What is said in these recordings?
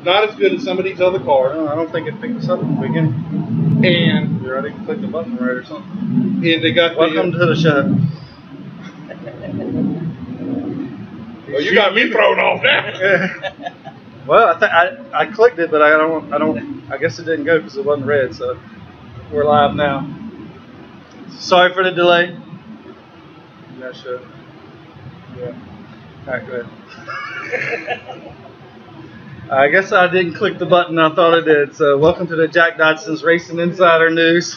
not as good as some of these other cars. I don't think it picked us up at the beginning. And you already clicked the button right or something. And they got welcome to the show. Well, you got me thrown off now. Well, I clicked it, but I guess it didn't go because it wasn't red. So we're live now. Sorry for the delay. Not sure. Yeah. All right, go ahead. I guess I didn't click the button I thought I did. So welcome to the Jack Dodson's Racing Insider News.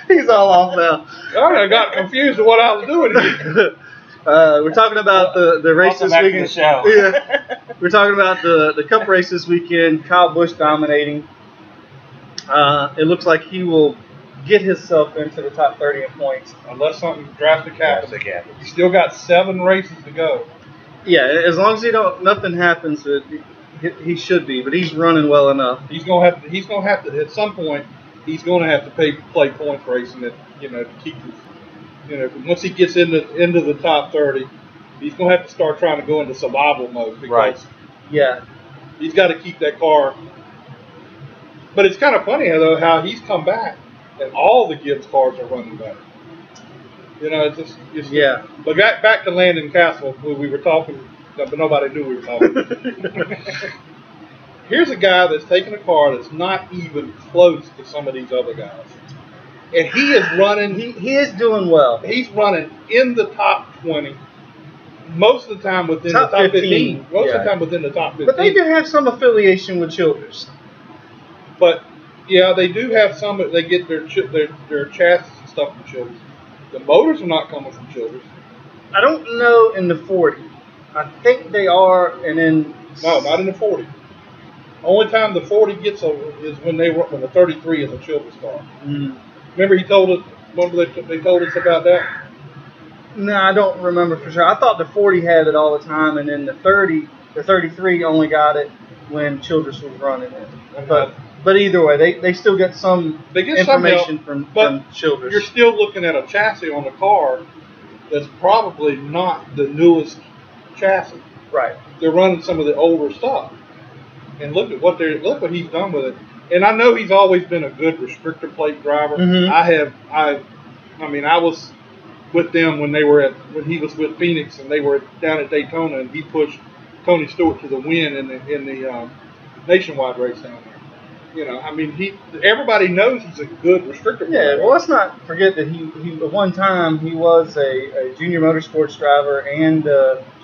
He's all off now. I got confused with what I was doing here. We're talking about the race this weekend. Yeah. We're talking about the Cup race this weekend. Kyle Busch dominating. It looks like he will get himself into the top 30 in points. Unless something drastic happens. He's still got 7 races to go. Yeah, as long as nothing happens, he should be. But he's running well enough. He's gonna have to at some point. He's gonna have to play points racing to keep his. Once he gets into the top 30, he's going to have to start trying to go into survival mode because he's got to keep that car. But it's kind of funny though how he's come back and all the Gibbs cars are running better. But back to Landon Castle where we were talking, but nobody knew we were talking. Here's a guy that's taking a car that's not even close to some of these other guys. And he is running. He is doing well. He's running in the top 20. Most of the time within the top 15. Most of the time within the top 15. But they do have some affiliation with Childers. But yeah, they do have some. They get their chassis and stuff from Childers. The motors are not coming from Childers. I don't know in the 40. I think they are, and then no, not in the 40. Only time the 40 gets is when the 33 is a Childers car. Mm. Remember they told us about that? No, I don't remember for sure. I thought the 40 had it all the time, and then the 33 only got it when Childress was running it. But either way, they still get some information from Childress. You're still looking at a chassis on the car that's probably not the newest chassis. Right. They're running some of the older stuff. And look what he's done with it. And I know he's always been a good restrictor plate driver. Mm-hmm. I was with them when he was with Phoenix and they were down at Daytona and he pushed Tony Stewart to the win in the nationwide race down there. Everybody knows he's a good restrictor plate. Yeah, well, let's not forget that he at one time he was a junior motorsports driver and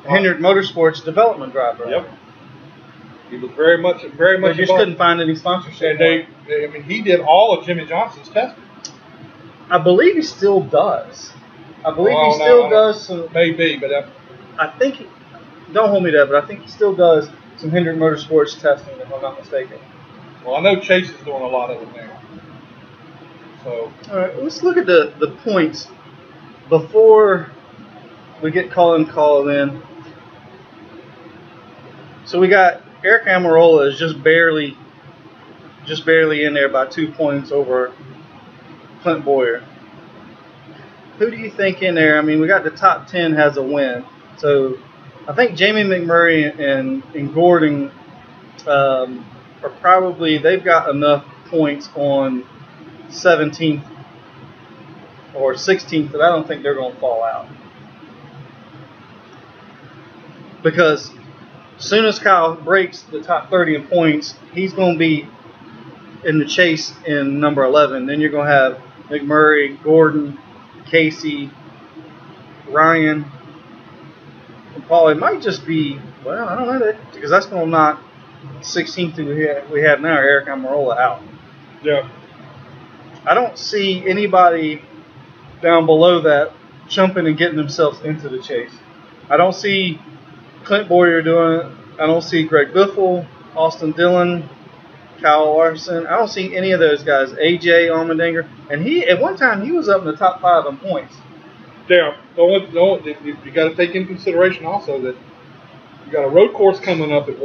Hendrick Motorsports development driver. Yep. He was very much. They just couldn't find any sponsorship. And he did all of Jimmy Johnson's testing. I believe he still does. Does some. Maybe, but I think. Don't hold me to that, but I think he still does some Hendrick Motorsports testing, if I'm not mistaken. Well, I know Chase is doing a lot of it now. So. All right, let's look at the points before we get Colin called in. So we got. Eric Almirola is just barely in there by 2 points over Clint Boyer. Who do you think in there? I mean, we got the top 10 has a win. So I think Jamie McMurray and Gordon are probably, they've got enough points on 17th or 16th that I don't think they're going to fall out. Because as soon as Kyle breaks the top 30 in points, he's going to be in the chase in number 11. Then you're going to have McMurray, Gordon, Casey, Ryan, and Paul. It might just be, well, I don't know, because that's going to knock 16th we have now, Eric Almirola, out. Yeah. I don't see anybody down below that jumping and getting themselves into the chase. I don't see Clint Boyer doing it. I don't see Greg Biffle, Austin Dillon, Kyle Larson. I don't see any of those guys. AJ Allmendinger. And at one time he was up in the top 5 in points. Yeah. You got to take into consideration also that you got a road course coming up at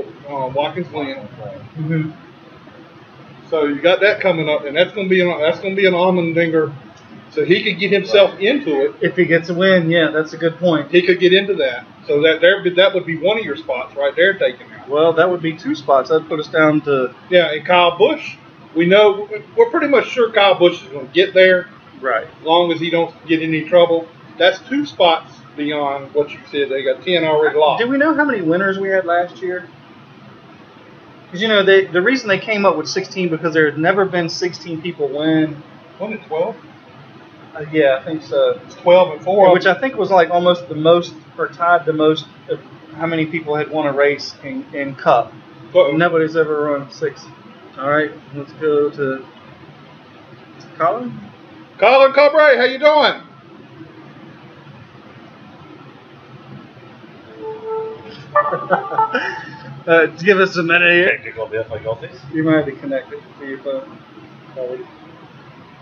Watkins Glen. Mm-hmm. So you got that coming up, and that's going to be an Allmendinger So he could get himself into it. If he gets a win, yeah, that's a good point. He could get into that. So that would be one of your spots right there taken out. Well, that would be 2 spots. That'd put us down to... Yeah, and Kyle Busch, we're pretty much sure Kyle Busch is going to get there. Right. As long as he don't get in any trouble. That's 2 spots beyond what you said. They got 10 already lost. Do we know how many winners we had last year? Because, you know, the reason they came up with 16 because there had never been 16 people win. Wasn't it 12? Yeah, I think so. It's 12 and 4. Which I think was like almost the most, or tied the most of how many people had won a race in Cup. Nobody's ever run 6. All right, let's go to Colin. Colin Cabre, how you doing? Give us a minute here. Technical difficulties. You might have to connect it to your phone.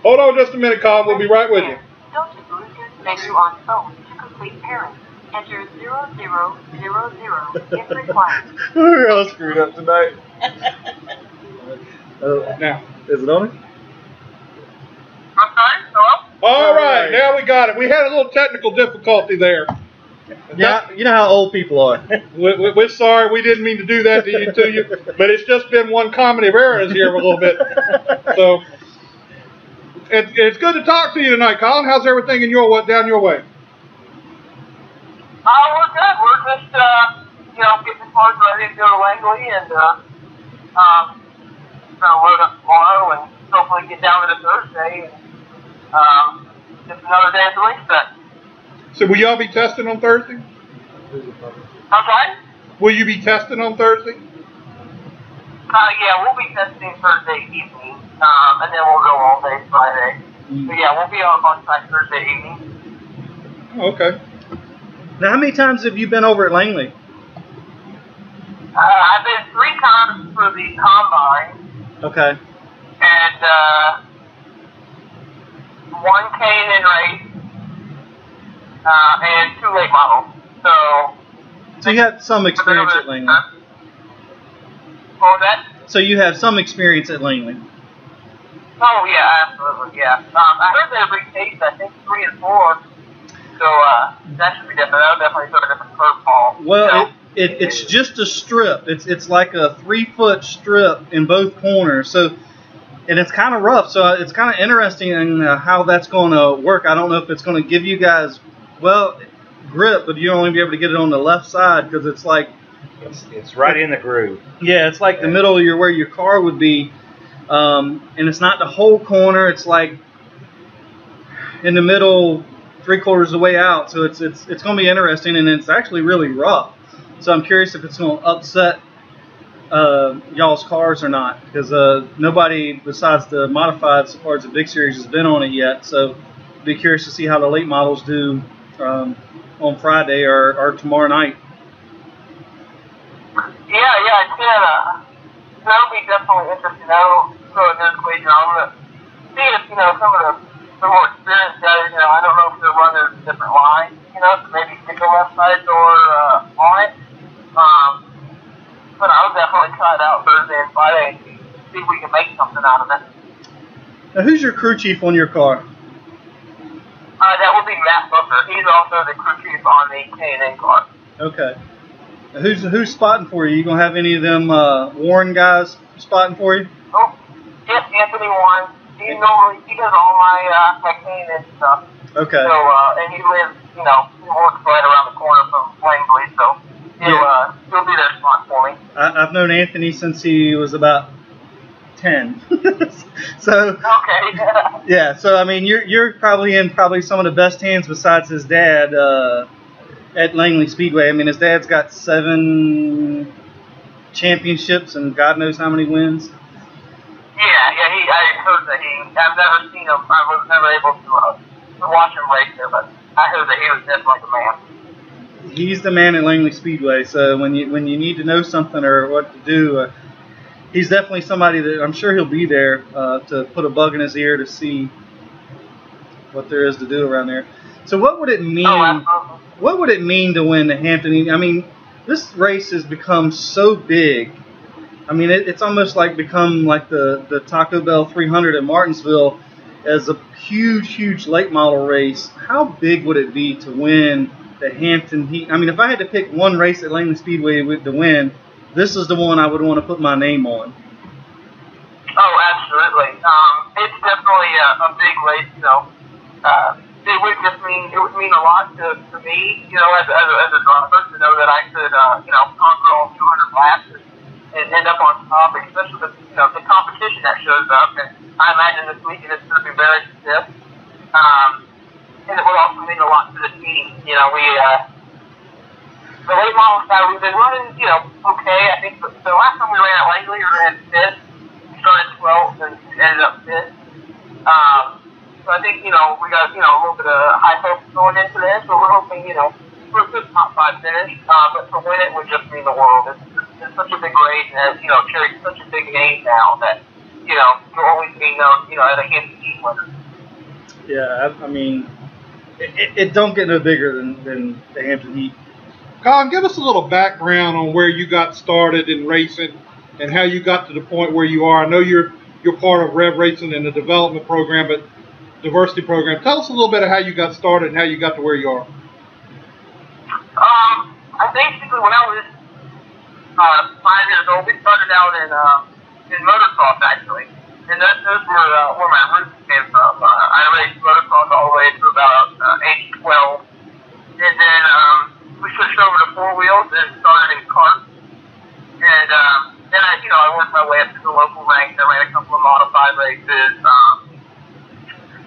Hold on just a minute, Colin. We'll be right with you. Go to Bluetooth menu on phone to complete pairing. Enter 0000 if required. We're all screwed up tonight. Now, is it on? all right, now we got it. We had a little technical difficulty there. Yeah, you know how old people are. We're sorry. We didn't mean to do that to you, but it's just been one comedy of errors here a little bit. So it's good to talk to you tonight, Colin. How's everything down your way? We're good. We're just, getting the cars ready to go to Langley and, load up tomorrow and hopefully get down to the Thursday and, just another day at the race set. So will y'all be testing on Thursday? Okay? Will you be testing on Thursday? Yeah, we'll be testing Thursday evening, and then we'll go all day Friday. So yeah, we'll be on site Thursday evening. Oh, okay. Now, how many times have you been over at Langley? I've been 3 times for the combine. Okay. And 1 K&N race, and 2 late models. So you have some experience at Langley. What was that? So you have some experience at Langley. Oh yeah, absolutely, yeah. I heard they retaped, I think 3 and 4. So that should be different. That'll definitely throw a different curveball. Well, it's just a strip. It's like a 3-foot strip in both corners. So, and it's kind of rough. So it's kind of interesting in how that's going to work. I don't know if it's going to give you guys grip, but you'll only be able to get it on the left side because it's like it's right in the groove. Yeah, it's like the middle of where your car would be, and it's not the whole corner. It's like in the middle, 3/4 of the way out. So it's going to be interesting, and it's actually really rough. So I'm curious if it's going to upset y'all's cars or not, because nobody besides the modifieds, as far as the big series, has been on it yet. So be curious to see how the late models do on Friday or tomorrow night. Yeah, it's that'll be definitely interesting. That'll throw a new equation on it. See if, some of the more experienced guys, I don't know if they're running a different line, so maybe stick the left side door on it. But I'll definitely try it out Thursday and Friday and see if we can make something out of it. Now, who's your crew chief on your car? That would be Matt Booker. He's also the crew chief on the K&N car. Okay. Now, who's spotting for you? You gonna have any of them Warren guys spotting for you? Oh, yes, Anthony Warren. He does all my K&N stuff. Okay. So and he lives, he works right around the corner from Langley, so he'll be there spot for me. I've known Anthony since he was about 10. So okay. Yeah, so I mean you're probably in some of the best hands besides his dad at Langley Speedway. I mean his dad's got 7 championships and God knows how many wins. I heard that I've never seen him. I was never able to watch him race there, but I heard that he was definitely the man. He's the man at Langley Speedway. So when you need to know something or what to do, he's definitely somebody that I'm sure he'll be there to put a bug in his ear to see what there is to do around there. So what would it mean? What would it mean to win the Hampton? I mean, this race has become so big. I mean, it's almost like become like the Taco Bell 300 at Martinsville, as a huge late model race, how big would it be to win the Hampton Heat? I mean, if I had to pick one race at Langley Speedway to win, this is the one I would want to put my name on. Oh, absolutely. It's definitely a big race, you know. It would mean a lot to me, you know, as a driver, to know that I could, you know, conquer all 200 laps and end up on top, especially the, you know, the competition that shows up. And I imagine this weekend it's going to be very stiff. And it would also mean a lot to the team. You know, the late model side, we've been running, you know, okay. I think the last time we ran at Langley, we ran 5th. We started 12th and ended up 5th. So I think, you know, we got, you know, a little bit of high hopes going into this, but we're hoping, you know, for a good top 5 finish. But to win it would just mean the world. It's such a big race, and, you know, carries such a big name now that, you know, you'll always be known, you know, as a Hampton Heat winner. Yeah, I mean, it don't get no bigger than the Hampton Heat. Colin, give us a little background on where you got started in racing and how you got to the point where you are. I know you're part of Rev Racing and the development program, but diversity program. Tell us a little bit of how you got started and how you got to where you are. I basically, when I was 5 years old, we started out in motocross, actually. And those were where my roots came from. I raced motocross all the way to about age 12. And then we switched over to 4 wheels and started in karts. And then I worked my way up to the local ranks. I ran a couple of modified races.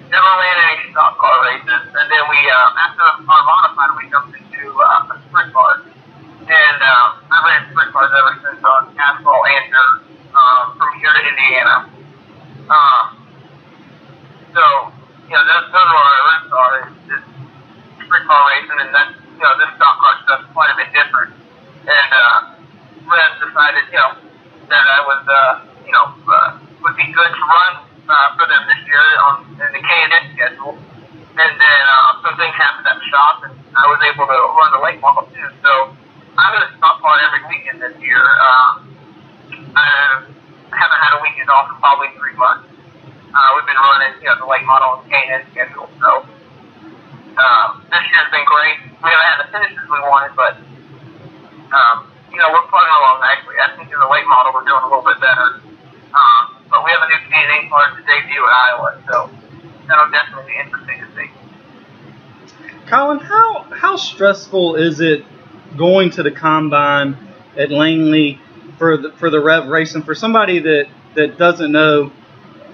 Never ran any stock car races. And then we, after our modified, we jumped into a sprint car. And I ran sprint cars ever since on asphalt and dirt from here to Indiana. So, you know, those are where our roots are, is sprint car racing, and that's, you know, this stock car stuff is quite a bit different. And Rev decided, you know, that I was, you know, would be good to run for them this year in the K&N schedule. And then some things happened at the shop, and I was able to run the late model too. So I'm going to stock car every weekend this year. I haven't had a weekend off in probably 3 months. We've been running, you know, the late model and K&N schedule. So this year's been great. We haven't had the finishes we wanted, but you know, we're plugging along nicely. I think in the late model we're doing a little bit better. But we have a new K&N car to debut in Iowa, so that'll definitely be interesting to see. Colin, how stressful is it going to the combine at Langley for the Rev Racing? For somebody that doesn't know,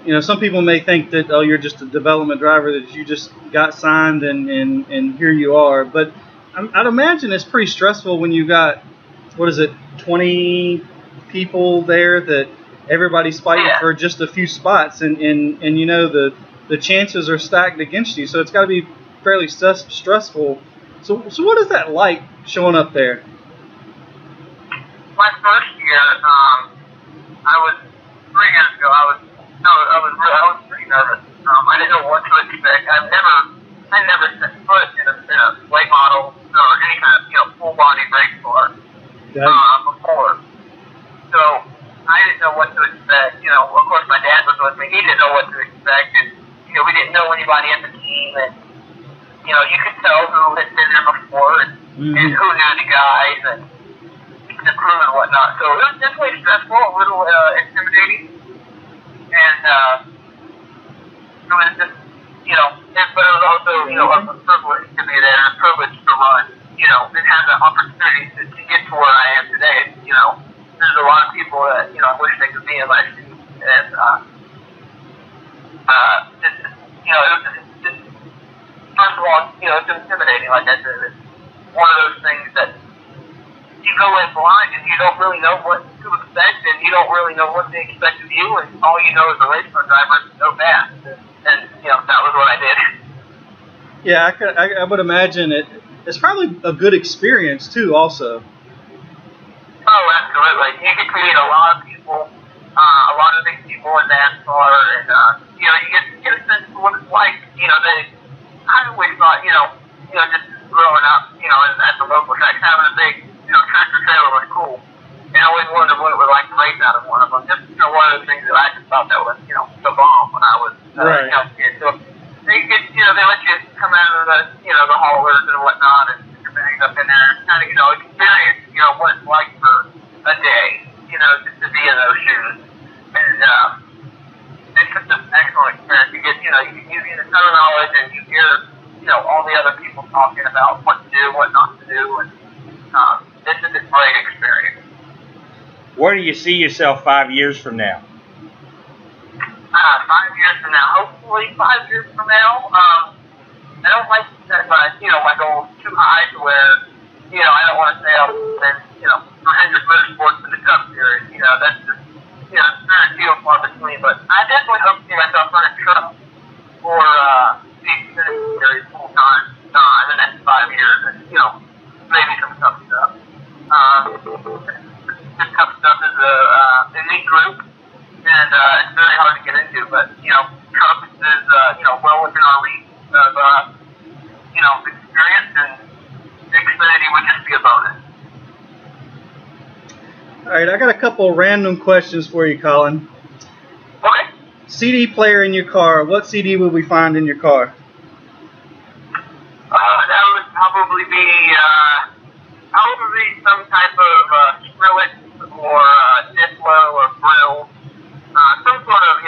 you know, some people may think that, oh, you're just a development driver, that you just got signed and here you are. But I'd imagine it's pretty stressful when you got, 20 people there, that everybody's fighting for just a few spots, and you know, the chances are stacked against you. So it's got to be fairly stressful. So what is that like showing up there? My first year, I was 3 years ago. I was pretty nervous. I didn't know what to expect. I never set foot in a late model or any kind of, you know, full body race car before. So I didn't know what to expect. You know, of course my dad was with me. He didn't know what to expect, and you know, we didn't know anybody at the team, and you know, you could tell who had been there before and who knew the guys and the crew and whatnot. So it was definitely stressful, a little intimidating, and it was just, you know, but it was also, you know, a privilege to be there, a privilege to run, you know, and have the opportunity to get to where I am today. You know, there's a lot of people that, you know, I wish they could be in my shoes, and you know, it was just first of all, you know, it's intimidating. Like I said, it's one of those things that you go in blind and you don't really know what to expect, and you don't really know what they expect of you, and all you know as a race car driver is to go fast. And you know, that was what I did. Yeah, I would imagine it's probably a good experience too, also. Oh, absolutely. You get to meet a lot of people, a lot of big people in NASCAR, and you know, you get a sense of what it's like. You know, I always thought, you know, just growing up, you know, at the local tracks, having a big, you know, tractor trailer was cool. And I always wondered what it was like to race out of one of them. Just, you know, one of those things that I just thought that was, you know, the bomb when I was a young kid. So just to be in those shoes. And it's just an excellent experience. You get, you get a ton of knowledge, and you hear, all the other people talking about what to do, what not to do, and this is a great experience. Where do you see yourself 5 years from now? 5 years from now, hopefully 5 years from now. I don't like to set my goals too high to where, I don't want to say I'll spend, 100 motorsports in the Cup Series. That's just, it's very few and far between. But I definitely hope to see myself run a truck for the Xfinity Series full time in the next 5 years, and maybe some Cup stuff. This Cup stuff is a neat group, and it's very hard to get into. But Cup is well within our reach of experience, and Xfinity would just be a bonus. All right, I got a couple random questions for you, Colin. Okay. CD player in your car. What CD would we find in your car? That would probably be some type of Skrillex or Diplo or Brill, some sort of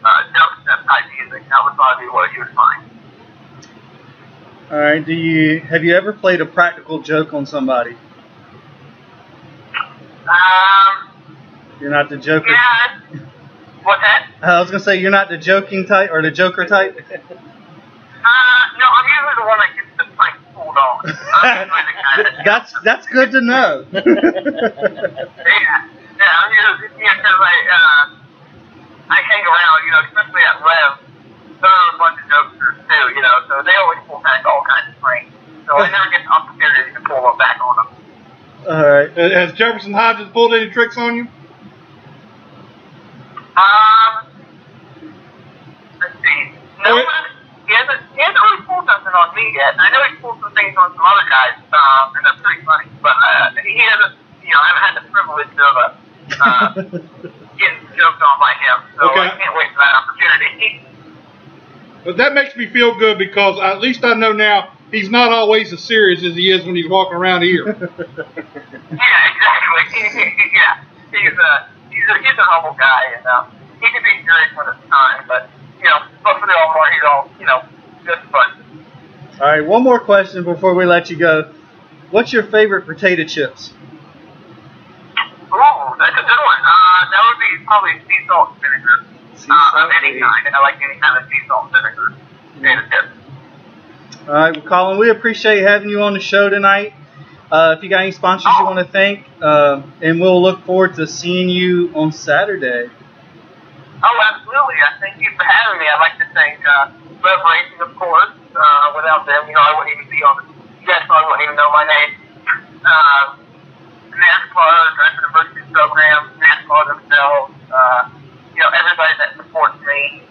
dubstep type music. That would probably be what you would find. All right. Have you ever played a practical joke on somebody? You're not the joker. Yeah. What's that? I was gonna say you're not the joking type or the joker type. No, I'm usually the one that gets the plank pulled off. I'm usually the guy That's good to know. Yeah, I'm usually, because I hang around, especially at Rev. There are a bunch of jokesters too, so they always pull back all kinds of pranks. So I never get the opportunity to pull them back on them. All right. Has Jefferson Hodges pulled any tricks on you? Let's see. No, he hasn't really pulled something on me yet. I know he's pulled some things on some other guys, and they're pretty funny. But he hasn't, I haven't had the privilege of getting joked on by him. So Okay. I can't wait for that opportunity. But that makes me feel good because at least I know now he's not always as serious as he is when he's walking around here. Yeah, exactly. Yeah, he's a humble guy, and he can be serious when it's time. But but for the all more, he's all good fun. All right. One more question before we let you go. What's your favorite potato chips? Oh, that's a good one. That would be probably sea salt and vinegar. Of any kind. I like any kind of sea salt and vinegar potato chips. All right, well, Colin, we appreciate having you on the show tonight. If you got any sponsors you want to thank, and we'll look forward to seeing you on Saturday. Oh, absolutely. Thank you for having me. I'd like to thank Rev Racing, of course. Without them, I wouldn't even be on this. You guys probably wouldn't even know my name. Nascar, Driver Diversity Program, NASCAR themselves, everybody that supports me,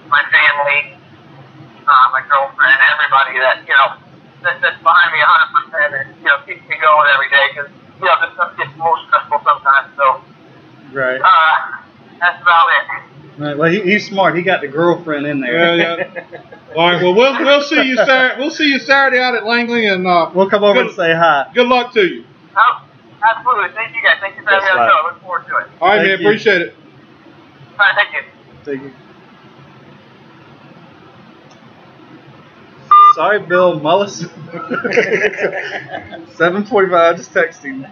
my family, my girlfriend, everybody that, that's behind me 100% and, keeps me going every day because, this stuff gets more stressful sometimes, so. Right. That's about it. Right. Well, he's smart. He got the girlfriend in there. Yeah. All right. Well, we'll see you Saturday. We'll see you Saturday out at Langley, and we'll come over and say hi. Good luck to you. Oh, absolutely. Thank you guys. Thank you for having me on the show. I look forward to it. All right, Thank man. you. Appreciate it. All right. Thank you. Thank you. Sorry, Bill Mullis. 7:45. I just texted him.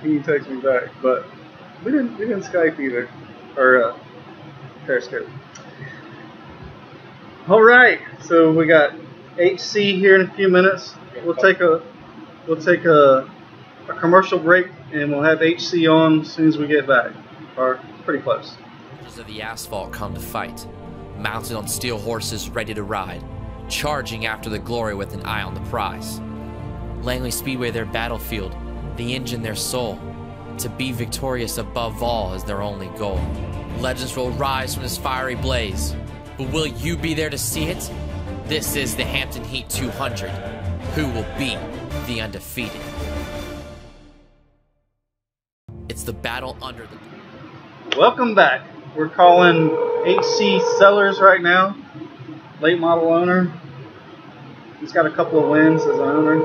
He texted me back, but we didn't Skype either, or Periscope. All right, so we got HC here in a few minutes. We'll take a commercial break, and we'll have HC on as soon as we get back, or pretty close. Of the asphalt come to fight, mounted on steel horses ready to ride, charging after the glory with an eye on the prize. Langley Speedway their battlefield, the engine their soul. To be victorious above all is their only goal. Legends will rise from this fiery blaze, but will you be there to see it? This is the Hampton Heat 200. Who will be the undefeated? It's the battle under the... Welcome back. We're calling HC Sellers right now, late model owner. He's got a couple of wins as an owner.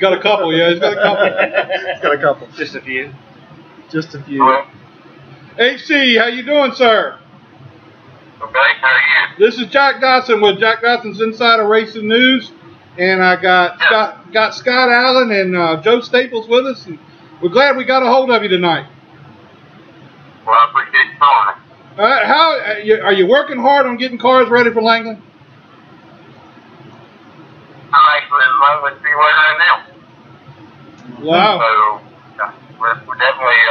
Got a couple, yeah. He's got a couple. He's got a couple. Just a few. Just a few. Hello? HC, how you doing, sir? Okay, how are you? This is Jack Dodson with Jack Dodson's Insider Racing News, and I got Scott Allen and Joe Staples with us, and we're glad we got a hold of you tonight. Well, I appreciate you calling me. How are you working hard on getting cars ready for Langley? I'm actually in Langley Speedway right now. Wow. So, we're definitely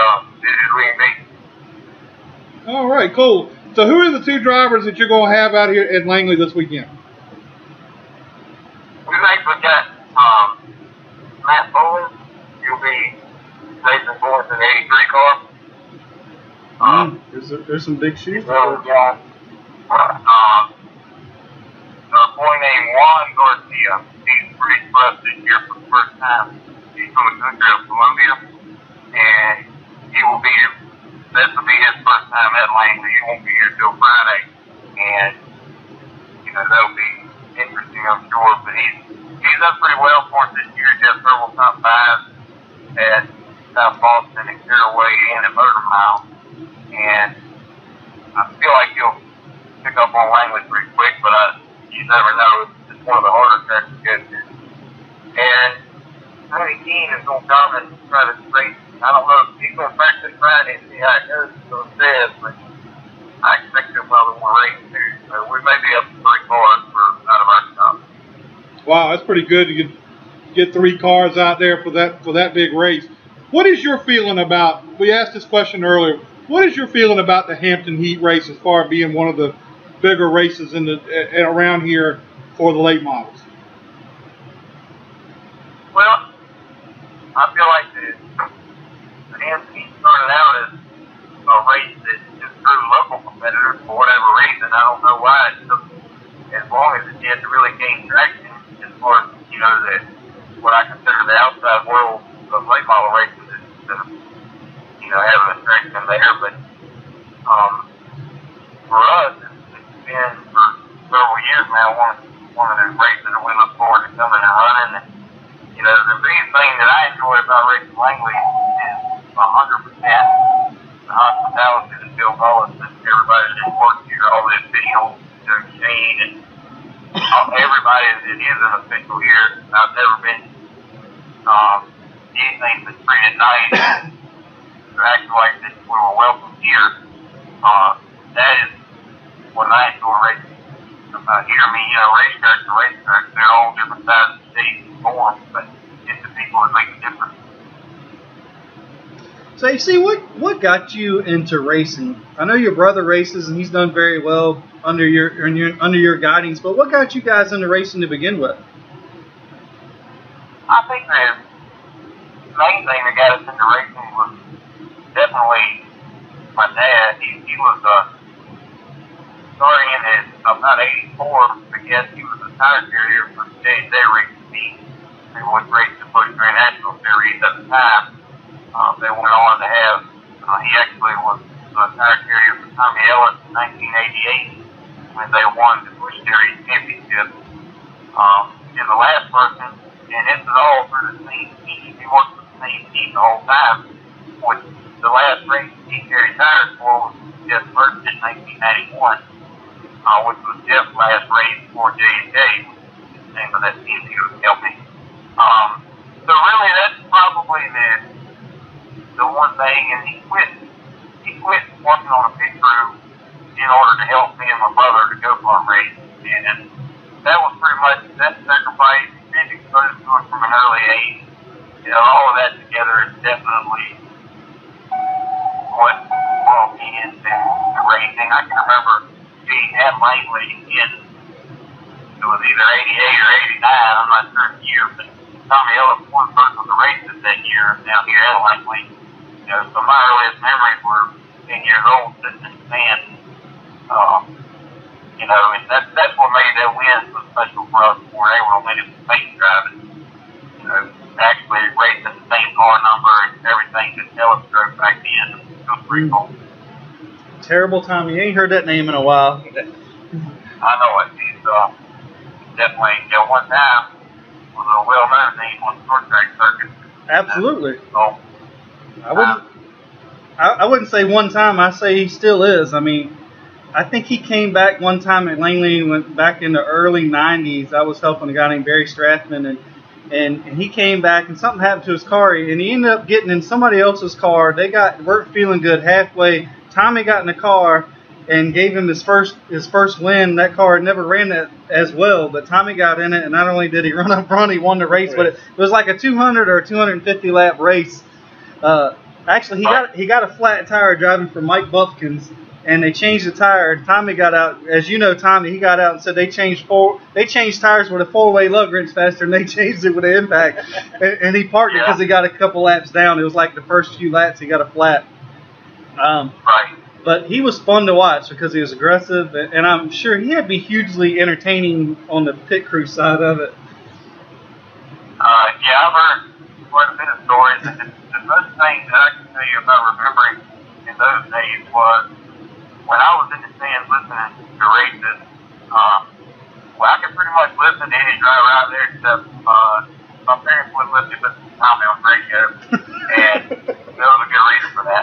busy as we can be. All right, cool. So who are the two drivers that you're going to have out here at Langley this weekend? We've actually got Matt Mullis. He'll be racing for us in the 83 car. There's some big shoes. Well, yeah. A boy named Juan Garcia. He's pretty expressed this year for the first time. He's from the country of Colombia, and he will be. This will be his first time at Langley. He won't be here till Friday, and that'll be interesting, I'm sure. But he's done pretty well for us this year. He's had several top fives at South Boston and Caraway and at Motor Mile, and I feel like he'll pick up on Langley pretty quick. But you never know. It's one of the harder tracks to go to. And Tony Keene is going to come and try to race. I don't know if he's going to practice Friday and see how it goes, so it says, but I expect he'll probably want to race too. So we may be up to 3 cars out of our shop. Wow, that's pretty good to get 3 cars out there for that big race. What is your feeling about? We asked this question earlier. What is your feeling about the Hampton Heat race as far as being one of the bigger races around here for the late models? Well, I feel like the Hampton Heat started out as a race that just drew local competitors for whatever reason. I don't know why it took as long as it did to really gain traction as far as, what I consider the outside world of late model racing instead of, having a traction there. But for us, it's been for several years now one of those races that we look forward to coming and running. And, the biggest thing that I enjoy about racing Langley is 100% the hospitality that Bill Mullis and everybody that works here, all the officials, Shane, and everybody that is an official here. I've never been anything that's treated nice to act like that we were welcome here. That is what I enjoy racing about here. I mean, racetracks are racetracks. They're all different sides of the state and forms, but it's the people that make a difference. So, see, what got you into racing? I know your brother races, and he's done very well under your guidance. But what got you guys into racing to begin with? I think the main thing that got us into racing was definitely my dad. He was starting in about '84. I guess he was a tire carrier for the J&J racing team. They would race the Bush Grand National Series at the time. They went on to have, he actually was a tire carrier for Tommy Ellis in 1988 when they won the Bush Series championship. And the last person, and this is all for the same team, he worked for the same team the whole time, which the last race he carried tires for was Jeff Burton in 1991, which was Jeff's last race for J&J, which is the name of that team he was helping. So really that's probably the one thing, and he quit working on a pit crew in order to help me and my brother to go kart race, and that was pretty much that sacrifice, being exposed to it from an early age. All of that together is definitely what brought me into the racing. I can remember being at Langley it was either 88 or 89, I'm not sure the year, but Tommy Ellis won both of the races that year down here at Langley. So my earliest memories were 10 years old sitting in the stand. And that's what made that win so special for us. We were able to win it with space driving. Actually racing the same car number and everything that Ellis drove back then. It was pretty cool. Terrible Tommy. You ain't heard that name in a while. I know it. He's definitely, one time was a well-known name on the short track circuit. Absolutely. So, I wouldn't say one time. I say he still is. I mean, I think he came back one time at Langley and went back in the early 90s. I was helping a guy named Barry Strathman, and he came back and something happened to his car, and he ended up getting in somebody else's car. They weren't feeling good halfway. Tommy got in the car and gave him his first win. That car had never ran that as well, but Tommy got in it, and not only did he run up front, he won the race. But it was like a 200 or 250 lap race. Actually, he got a flat tire driving for Mike Buffkins, and they changed the tire. And Tommy got out, as you know, Tommy. He got out and said they changed tires with a 4-way lug wrench faster, and they changed it with an impact. And he parked it because he got a couple laps down. It was like the first few laps he got a flat. right. But he was fun to watch because he was aggressive, and I'm sure he'd be hugely entertaining on the pit crew side of it. Yeah, I've heard quite a bit of stories, and the most thing that I can tell you about remembering in those days was when I was in the stands listening to races. Well, I could pretty much listen to any driver out there except my parents wouldn't let me listen to Tommy on the radio, and there was a good reason for that.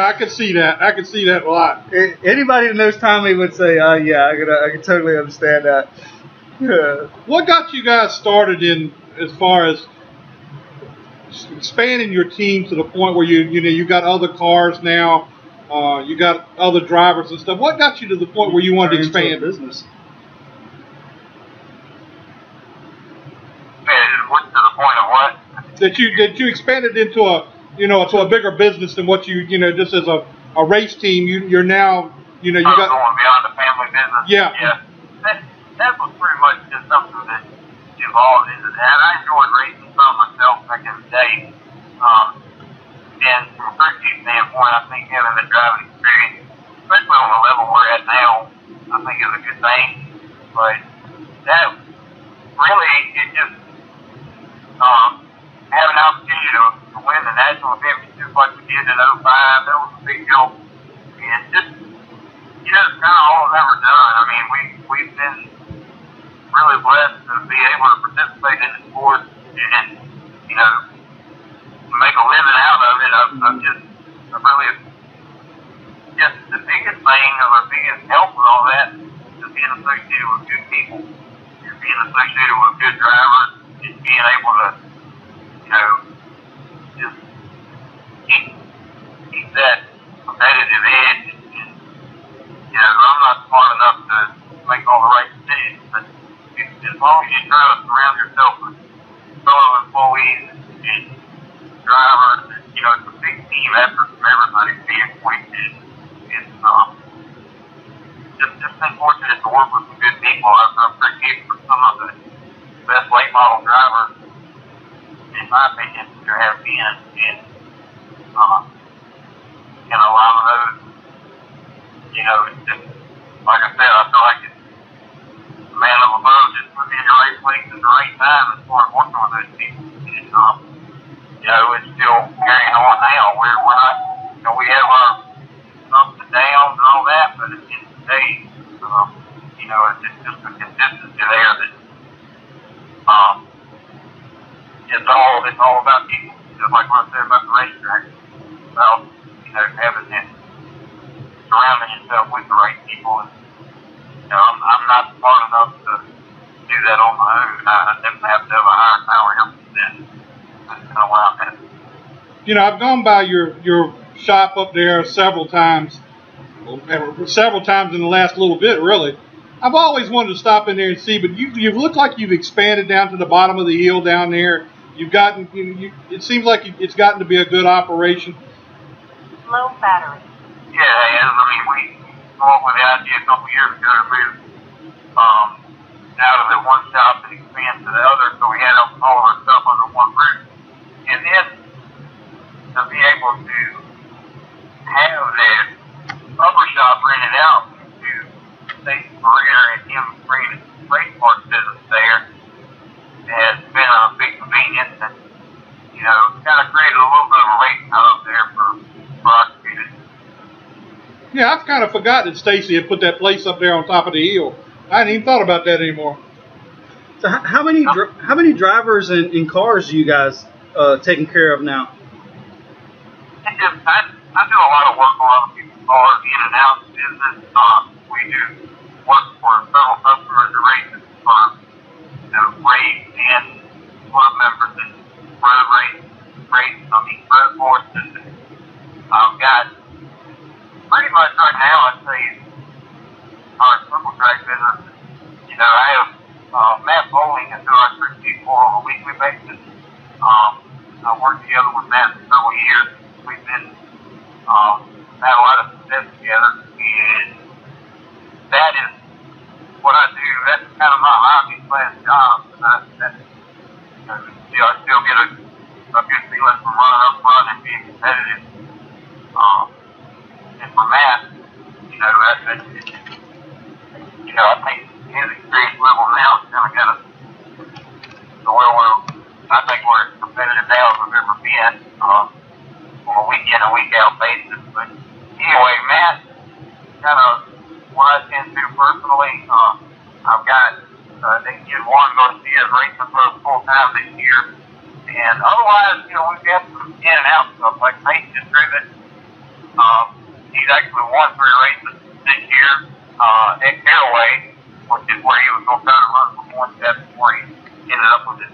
I could see that. I could see that a lot. Anybody that knows Tommy would say, I can totally understand that. Yeah. What got you guys started in as far as expanding your team to the point where you got other cars now, you got other drivers and stuff? What got you to the point where you wanted to expand business? What's to the point of what? That you expanded into a bigger business than what you just as a race team. You're now you got going beyond the family business. Yeah. That was pretty much just something that evolved into that. I enjoyed racing some myself back in the day. And from a safety standpoint, I think having the driving experience, especially on the level we're at now, I think is a good thing. But that really, it just having an opportunity to win the national championship like we did in '05, that was a big help. And just, it's kind of all I've ever done. I mean, we've been really blessed to be able to participate in the sport and, make a living out of it. I really, just the biggest thing or the biggest help with all that is being associated with good people, and being associated with good drivers, and being able to, just keep that competitive edge. And, I'm not smart enough to make all the right decisions, but as long as you try to surround yourself with fellow employees and drivers, it's a big team effort from everybody's standpoint. It's just been fortunate to work with some good people. I'm pretty grateful for some of the best late model drivers, in my opinion, there have been. And a lot of those, it's just, like I said, I feel like it's the man up above just put me in the right place at the right time as far as working with those people. And, it's still carrying on now. We're not, we have our ups and downs and all that, but at the end of the day, it's just a consistency there that, it's all about people. Just like what I said about the racetrack. About, having that, surrounding yourself with the right people. And, I'm not smart enough to do that on my own. I definitely have to have a higher power help than that's kind of what I'm at. I've gone by your shop up there several times in the last little bit, really. I've always wanted to stop in there and see, but you look like you've expanded down to the bottom of the hill down there. You've gotten, it seems like it's gotten to be a good operation. Low battery. Yeah, we came up with the idea a couple years ago to move out of the one shop and expand to the other, so we had all of our stuff under one roof. And then to be able to have the upper shop rented out to State's career and him bringing the race parts business there has been a big convenience, and kind of created a little bit of a race hub there for our community. Yeah, I've kind of forgotten that Stacy had put that place up there on top of the hill. I hadn't even thought about that anymore. So how many drivers and cars do you guys taking care of now? I do a lot of work on other people's cars, in and out of the business. We do work for several customers and races for race and club members and road race. Road courses. I've got pretty much right now, I'd say, our circle track business. I have Matt Bowling and who I recruit for on a weekly basis. I've worked together with Matt for several years. We've been had a lot of success together, and that is what I do. That's kind of my hobby slash job. I still get a good feeling from running up front and being competitive. And for Matt, I think his experience level now is kind of got us to where I think we're as competitive now as we've ever been on a week in and week out basis. But anyway, Matt, kind of what I tend to personally, I've got Kid Juan Garcia racing for us full time this year. And otherwise, we've got some in and out stuff like Peyton is driven. He's actually won 3 races this year at Caraway, which is where he was going to try to run for 1 step before he ended up with his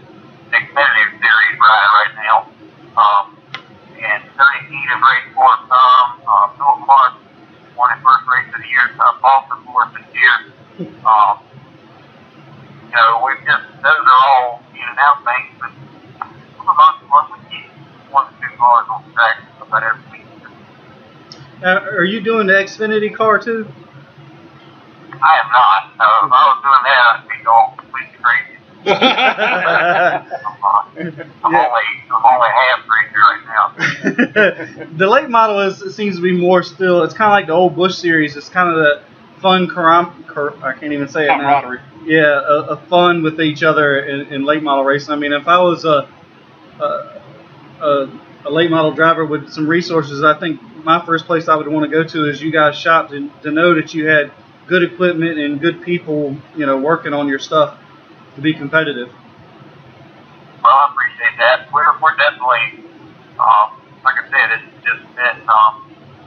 competitive series right now. And Tony Keene has raced for us some. Philip Clark won his first race of the year, Boston for us this year. Those are all in and out things, but for the most part, we keep 1 to 2 cars on the track about every week. Are you doing the Xfinity car too? I am not. If I was doing that, I'd be going completely crazy. I'm only half crazy right now. The late model seems to be more still. It's kind of like the old Busch series. It's kind of the fun I can't even say it now. Yeah, a fun with each other in late model racing. I mean, if I was a late model driver with some resources, I think my first place I would want to go to is you guys' shop to know that you had good equipment and good people, working on your stuff to be competitive. Well, I appreciate that. We're definitely, like I said, it's just that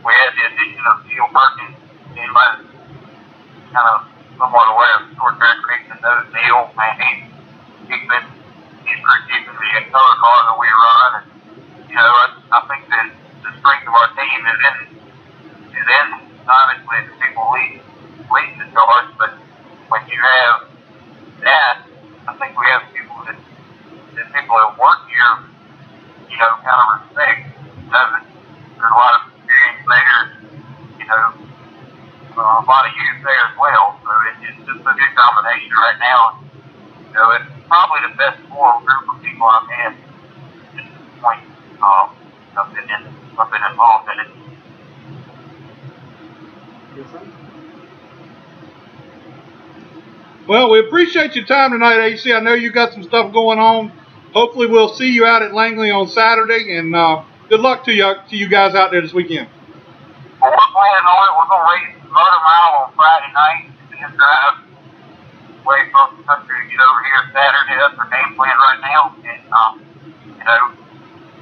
we had the addition of Neil Perkins. Anybody kind of somewhat aware of short track racing knows Neil, and he's keeping the color car that we run. And, I think that the strength of our team is in obviously the people leading the charge, but when you have that, I think we have people that people that work here, kind of respect. There's a lot of experience there, a lot of youth there as well. So it's just a good combination right now. It's probably the best moral group of people I've had at this point. I've been involved in it. Well, we appreciate your time tonight, AC. I know you got some stuff going on. Hopefully we'll see you out at Langley on Saturday, and good luck to you guys out there this weekend. Well, we're planning on it. We're going to race Motor Mile on Friday night and then drive way across the country to get over here Saturday. That's our game plan right now. And,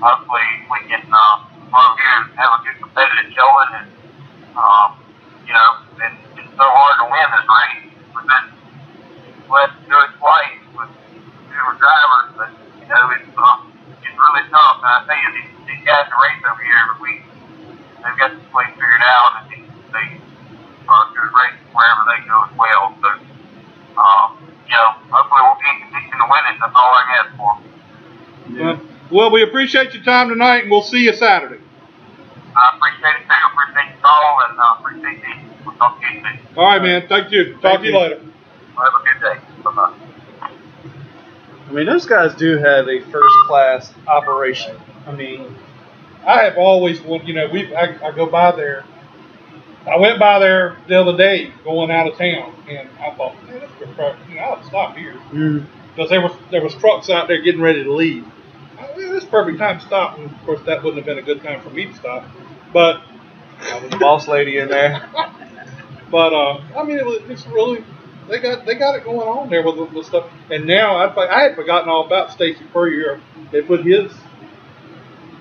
hopefully we can come over here and have a good competitive showing. And, it's so hard to win this race. We've been blessed to do it twice with different drivers, but, it's really tough. And I tell you, these guys that race over here every week, they've got this place figured out, and they are good racing wherever they go as well. So, hopefully we'll be in condition to win it. That's all I ask for. Yeah. Well, we appreciate your time tonight, and we'll see you Saturday. I appreciate it, too. I appreciate the call, and appreciate you. We'll talk to you soon. All right, man. Thank you. Talk to you later. Have a good day. Bye-bye. I mean, those guys do have a first-class operation. I mean, I have always wanted, I go by there. I went by there the other day going out of town, and I thought, man, that's a good truck. I ought to stop here. Because there was trucks out there getting ready to leave. This is perfect time to stop. And, of course, that wouldn't have been a good time for me to stop. But the boss lady in there. But, it's really, they got it going on there with the stuff. And now I had forgotten all about Stacy Puryear. They put his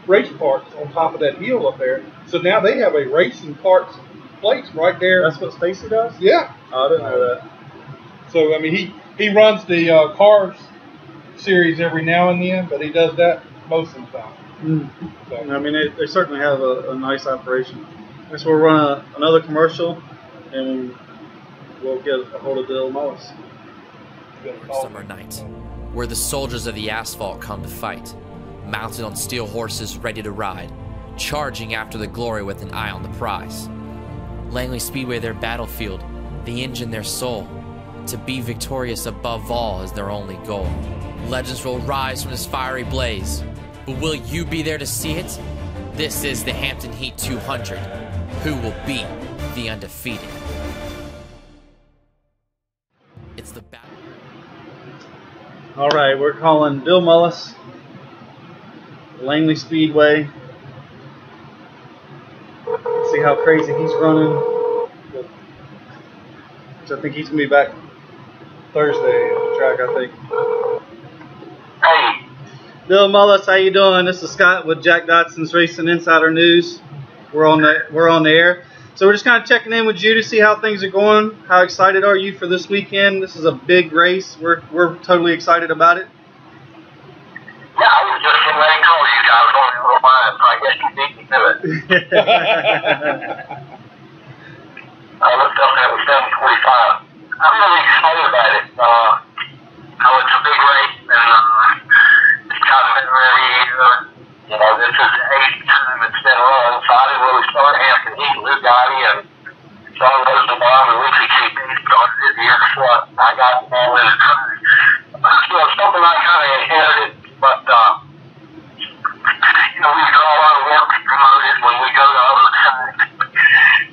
race parts on top of that hill up there. So now they have a racing parts place right there. That's what Stacy does? Yeah. Oh, I didn't know that. So I mean, he runs the Cars series every now and then, but he does that most of the time. So. I mean, they certainly have a nice operation. I guess we'll run another commercial, and we'll get a hold of the Mullis. Summer night, where the soldiers of the asphalt come to fight, mounted on steel horses ready to ride, charging after the glory with an eye on the prize. Langley Speedway their battlefield, the engine their soul. To be victorious above all is their only goal. Legends will rise from this fiery blaze, but will you be there to see it? This is the Hampton Heat 200. Who will beat the undefeated? It's the battle. All right, we're calling Bill Mullis, Langley Speedway. See how crazy he's running. So I think he's going to be back Thursday at the track, I think. Hey. Bill Mullis, how you doing? This is Scott with Jack Dodson's Racing Insider News. We're on the air. So we're just kind of checking in with you to see how things are going. How excited are you for this weekend? This is a big race. We're totally excited about it. Yeah, I was just getting ready to call you guys on the little line, so I guess you beat me to it. I looked up and it was 7:45. I'm really excited about it. It's a big race, and it's kind of been every year. You know, this is the 8th time it's been run, so I didn't really start Hampton Heat. Lou Gotti and John Rosenbaum and Lucy CP started it the year before I got involved in the track. So it's something I kind of inherited, but, you know, we do a lot of work to promote it when we go to other tracks.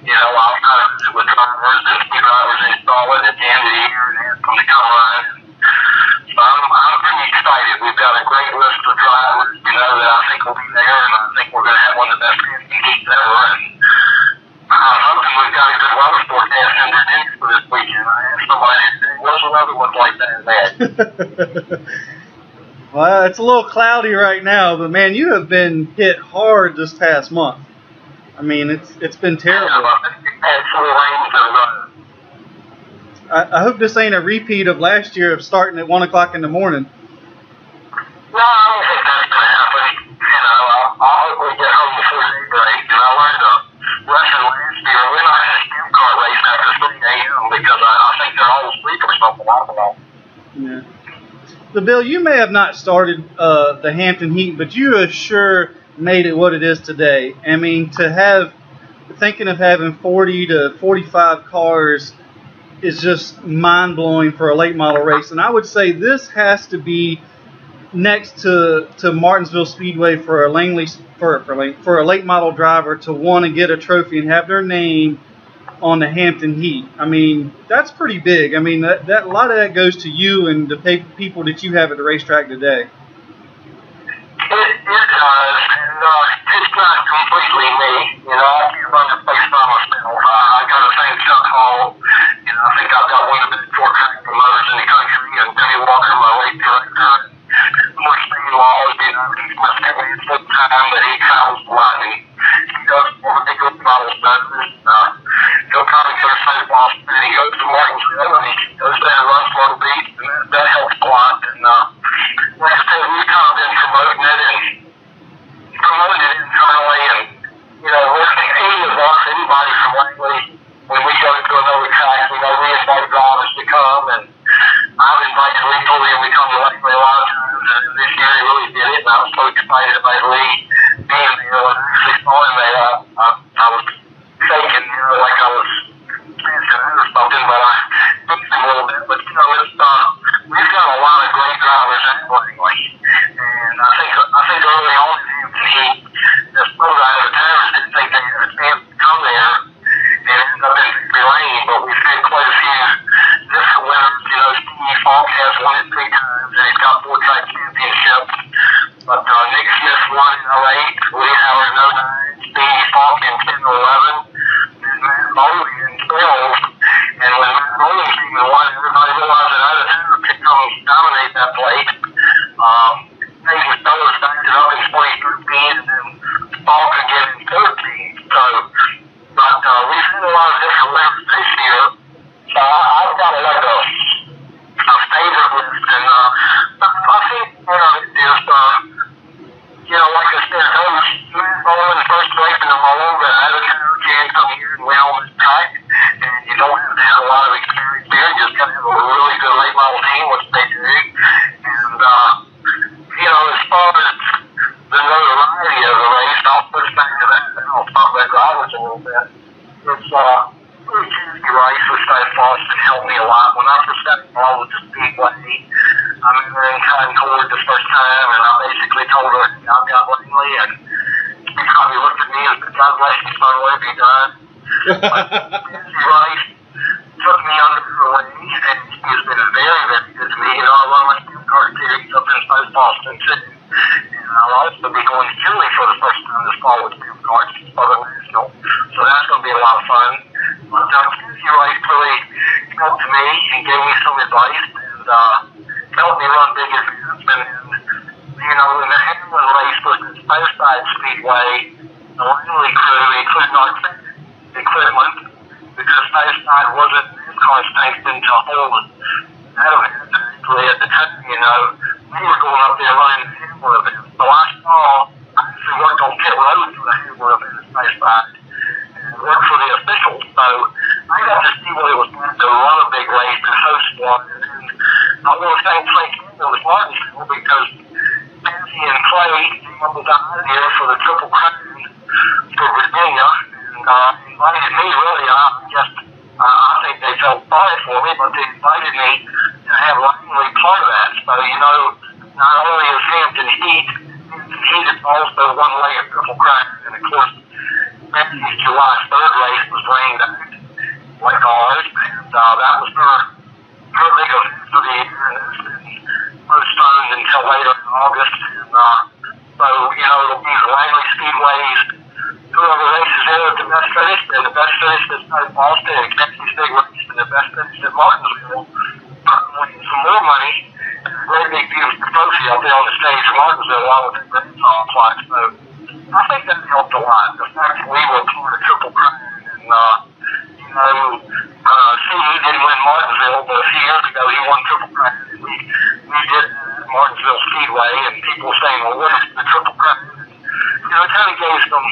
You know, I'll kind of visit with drivers and see drivers install it at the end of the year and ask them to come run. So I'm pretty excited. We've got a great list of drivers, you know, that I think will be there, and I think we're going to have one of the best Hampton Heats ever. And I'm hoping we've got a good weather forecast in Virginia for this weekend. I asked somebody today, what's the weather look like that, man? Well, it's a little cloudy right now, but man, you have been hit hard this past month. I mean, it's been terrible. I hope this ain't a repeat of last year of starting at 1 o'clock in the morning. No, I don't think that's going to happen. You know, I'll hope we get home before daybreak. And I learned a lesson last year. We're not going to steam car race after 3 a.m. because I think they're all asleep or something. I don't know. Yeah. So, Bill, you may have not started the Hampton Heat, but you have sure made it what it is today. I mean, thinking of having 40 to 45 cars is just mind-blowing for a late model race. And I would say this has to be next to Martinsville Speedway for a for a late model driver to want to get a trophy and have their name on the Hampton Heat. I mean, that's pretty big. I mean, that a lot of that goes to you and the people that you have at the racetrack today. It does, and it's not completely me. You know, I can't run the place by myself. I got to thank Chuck Hall. You know, I think I've got one of the best track promoters in the country, and Billy Walker, my late director, and more Spain Laws. You know, he's my family at full time, but he travels a lot, and he does really good model stuff. He'll probably go to St. Boston, and he goes to Martinsville, and he goes there and runs Florida Beach, and that helps a lot. And like I said, we've kind of been promoting it internally, and you know, any of us, anybody from Langley, when we go to another track, we know we invite drivers to come, and I've invited Lee Pulley, and we come to Langley a lot of times, and this year he really did it, and I was so excited about Lee being there. When I actually saw him there, I was shaking, you know, like I was dancing or something, but I looked him a little bit, but you know, we've got a lot of great drivers at Langley, and I think early on in Hampton Heat, the program drivers didn't think they had a chance to come there, and ended up in victory lane, but we've had quite a few different winners. You know, Steve Falk has won it 3 times, and he's got 4 track championships, but Nick Smith won in 08, Lee Howard in 09, Steve Falk in 10 or 11, and Matt Bowley in 12, and when Matt Bowley came and won, everybody little bit. It's pretty easy race with State Boston helped me a lot. When I first got involved with the Speedway, I mean, we were in Concord the first time, and I basically told her, I've got Langley, and she probably looked at me and said, God bless you, son, what have you done? But easy race took me under her wing, and she has been very, very good to me. You know, I run my Speed Card series up in South Boston, too. And I'll also be going to Chile for the first time this fall with Speed Cards for the National. So that's going to be a lot of fun. But you race really helped me and gave me some advice and helped me run big events. And you know, in the Hampton race was the Speedway Speedway, the Langley crew, including our equipment, because Speedway wasn't Nascar sanctioned to hold it. Actually, at the time, you know, we were going up there running the Hampton event. So I actually worked on pit road for the Hampton event at Speedway. Work for the officials, so I got to see what it was like to run a big race and host one. And I want to thank Frank Cabre with Martinsville because Nancy and Clay came up with the idea for the Triple Crown for Virginia, and invited me. Really, I think they felt sorry for me, but they invited me to have Langley part of that. So you know, not only is Hampton Heat is also one leg of Triple Crown, and of course. Nancy's July 3rd race was rained out, like ours, and that was her big event for the year, and it's been postponed until later in August. And so, you know, it'll be the Langley Speedway's whoever races there at the best finish, and the best finish at South Boston, and Nancy's big race, and the best finish at Martinsville, winning some more money, and a great big beautiful trophy out there on the stage in Martinsville along with the Grand Song flight. So, I think that helped a lot. The fact that we were part of Triple Crown, and you know, he didn't win Martinsville, but a few years ago he won Triple Crown. We did Martinsville Speedway, and people were saying, "Well, what is the Triple Crown?" You know, it kind of gave some,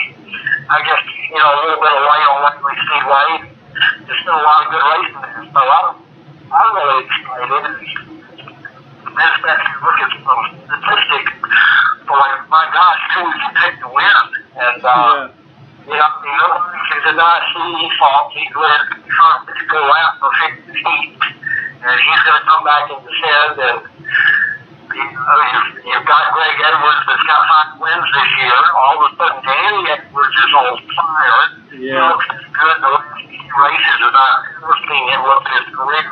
I guess, you know, a little bit of light on Langley Speedway. There's been a lot of good racing there, so I'm really excited. And especially look at some statistics. So like, my gosh, who you picked to win? And, you know, nobody can deny he fought. He led the front to go out for 50 feet. And he's going to come back in the shed. And, you know, you've got Greg Edwards that's got 5 wins this year. All of a sudden, Danny Edwards is on fire. Yeah. He looks as good the last few races as I've ever seen him look in his career.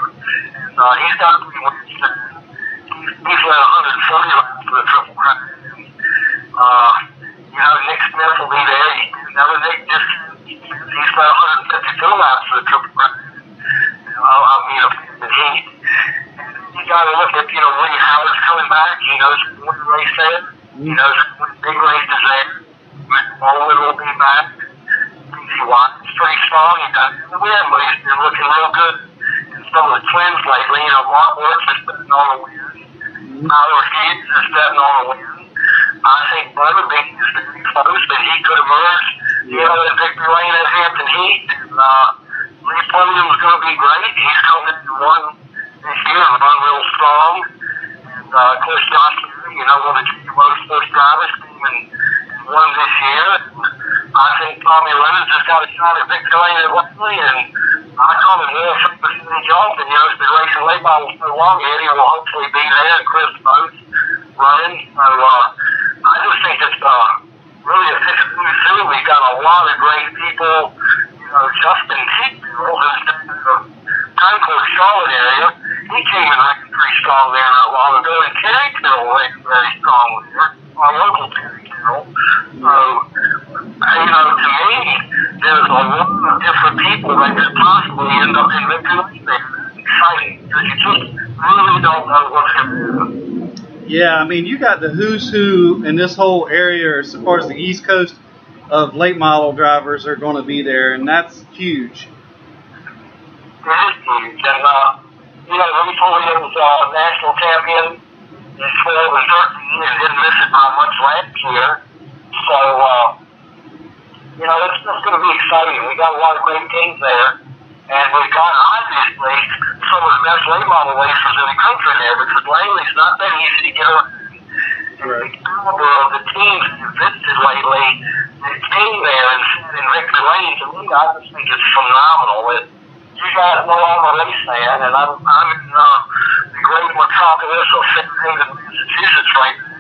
And he's got 3 wins now. He's led 140 laps for the Triple Crown. You know, Nick Smith will be there. Another Nick he's led 152 laps for the Triple Crown. I mean, the Heat. And you got to look at, you know, Woody Howard's coming back. He knows when the race there. He knows when the big race is there. Mullis will be back. P.C. Watt's pretty strong. He doesn't win, but he's been looking real good. And some of the twins lately, you know, Mark Works is betting on the win. Tyler Hughes is betting on the win. I think Butterbean is very close, but he could emerge, you know, in victory lane at Hampton Heat. And Lee Pulliam's going to be great. He's coming in and won this year and run real strong. And of course, Josh Carey, you know, one of the junior motorsports drivers, came and won this year. And I think Tommy Leonard's just got a shot at victory lane at Langley, and I call him more famous Johnson. You know, he's been racing late models so long, Eddie will hopefully be there, and Chris both running. So I just think it's really a fixed soon. We've got a lot of great people. You know, Justin Ticknell, who's down in the Concord, Charlotte area, he came in racing pretty strong there not long ago, and Terry Carroll raced very strong there, our local Terry Carroll. So, you know, to me, there's a lot of different people that could possibly end up in victory lane there. It's exciting, because you just really don't know what's going to happen. Yeah, I mean, you got the who's who in this whole area as far as the East Coast of late model drivers are going to be there, and that's huge. It is huge. And, you know, Lee Pulliam was national champion in 12 and 13 and didn't miss it by much last year. So, you know, it's just going to be exciting. We got a lot of great teams there. And we've got, obviously, some of the best late model racers in the country there, because Langley's not that easy to get around. And the caliber of the teams that have visited lately, that came there and sat in victory lane, to me, I just think it's phenomenal. You guys know I'm a race fan, and I'm in the great metropolis of Fairhaven, Massachusetts right now.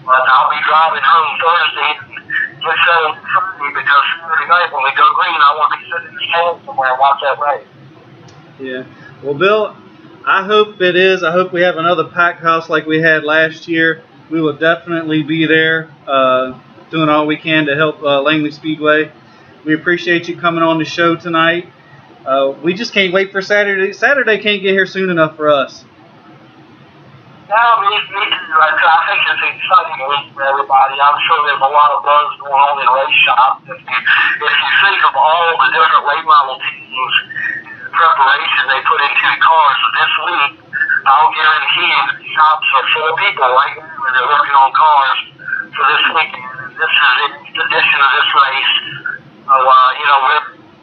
But I'll be driving home Thursday and get settled Friday because Saturday night when we go green, I want to be sitting in the stand somewhere and watch that race. Yeah. Well, Bill, I hope it is. I hope we have another packed house like we had last year. We will definitely be there doing all we can to help Langley Speedway. We appreciate you coming on the show tonight. We just can't wait for Saturday. Saturday can't get here soon enough for us. No, me too. I think it's an exciting week for everybody. I'm sure there's a lot of buzz going on in race shops. If you think of all the different late model teams and preparation they put into the cars for this week, I'll guarantee you the shops are full of people right now and they're working on cars for this weekend. And this is the edition of this race. So,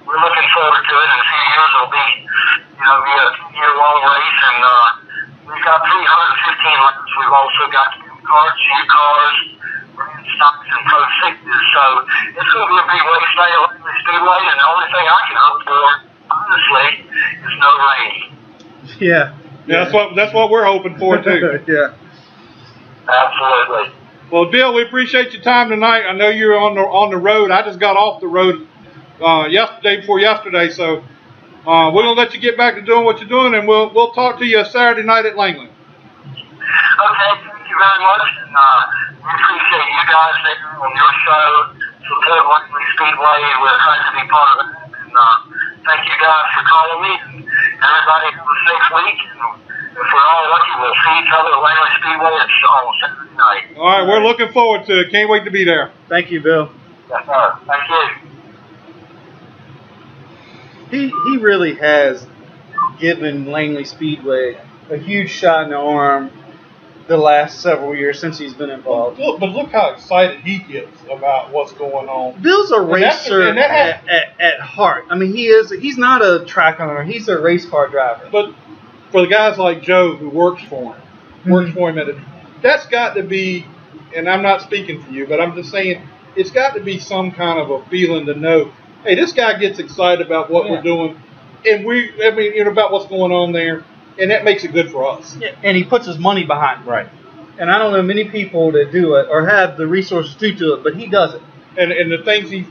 we're looking forward to it. In a few years it'll be, be a 2-year-long race, and we've got 315 laps. We've also got cars, U-cars, brand stocks, and Pro 6s. So it's going to be a big race day at Langley Speedway, and the only thing I can hope for, honestly, is no rain. Yeah. That's what we're hoping for too. Yeah. Absolutely. Well, Bill, we appreciate your time tonight. I know you're on the road. I just got off the road day before yesterday, so we're gonna let you get back to doing what you're doing, and we'll talk to you Saturday night at Langley. Okay, thank you very much, and we appreciate you guys there on your show, support Langley Speedway, and we're excited to be part of it. And thank you guys for calling me, and everybody have a safe week. And if we're all lucky, we'll see each other at Langley Speedway on Saturday night. All right, we're looking forward to it. Can't wait to be there. Thank you, Bill. Yes, sir. Thank you. He really has given Langley Speedway a huge shot in the arm the last several years since he's been involved. But look how excited he gets about what's going on. Bill's a racer at heart. I mean, he's not a track owner. He's a race car driver. But for the guys like Joe who works for him, that's got to be, and I'm not speaking for you, but I'm just saying, it's got to be some kind of a feeling to know, hey, this guy gets excited about what we're doing, and about what's going on there, and that makes it good for us. Yeah, and he puts his money behind it. Right. And I don't know many people that do it or have the resources to do it, but he does it. And the things we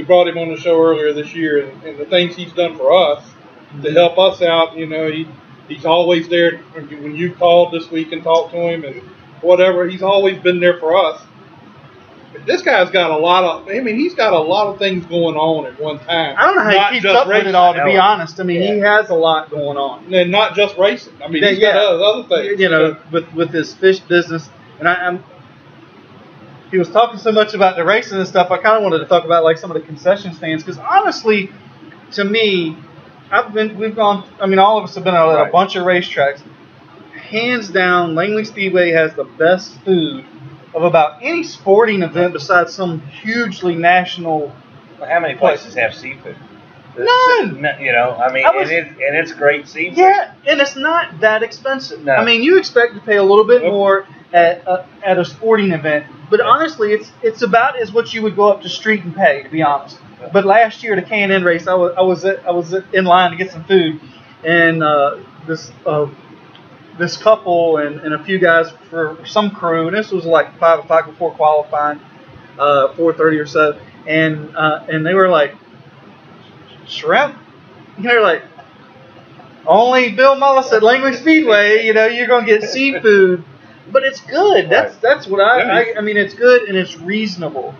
brought him on the show earlier this year, and the things he's done for us to help us out, he's always there. When you called this week and talked to him and whatever, he's always been there for us. This guy's got he's got a lot of things going on at one time. I don't know how he keeps up with it all, to be honest. I mean, he has a lot going on. And not just racing. I mean, he's got other things. With his fish business. And he was talking so much about the racing and stuff, I kind of wanted to talk about like some of the concession stands. Because honestly, to me, all of us have been at a bunch of racetracks. Hands down, Langley Speedway has the best food of about any sporting event besides some hugely national. Well, how many places have seafood? None. And it's great seafood. Yeah, and it's not that expensive. No. I mean, you expect to pay a little bit more at a sporting event, but honestly, it's about as what you would go up the street and pay, to be honest. But last year, the K&N race, I was in line to get some food, and this couple and a few guys for some crew, and this was like 5 o'clock before qualifying, 4:30 or so, and they were like, shrimp? And they were like, only Bill Mullis at Langley Speedway, you're going to get seafood, but it's good. That's what I mean, it's good and it's reasonable.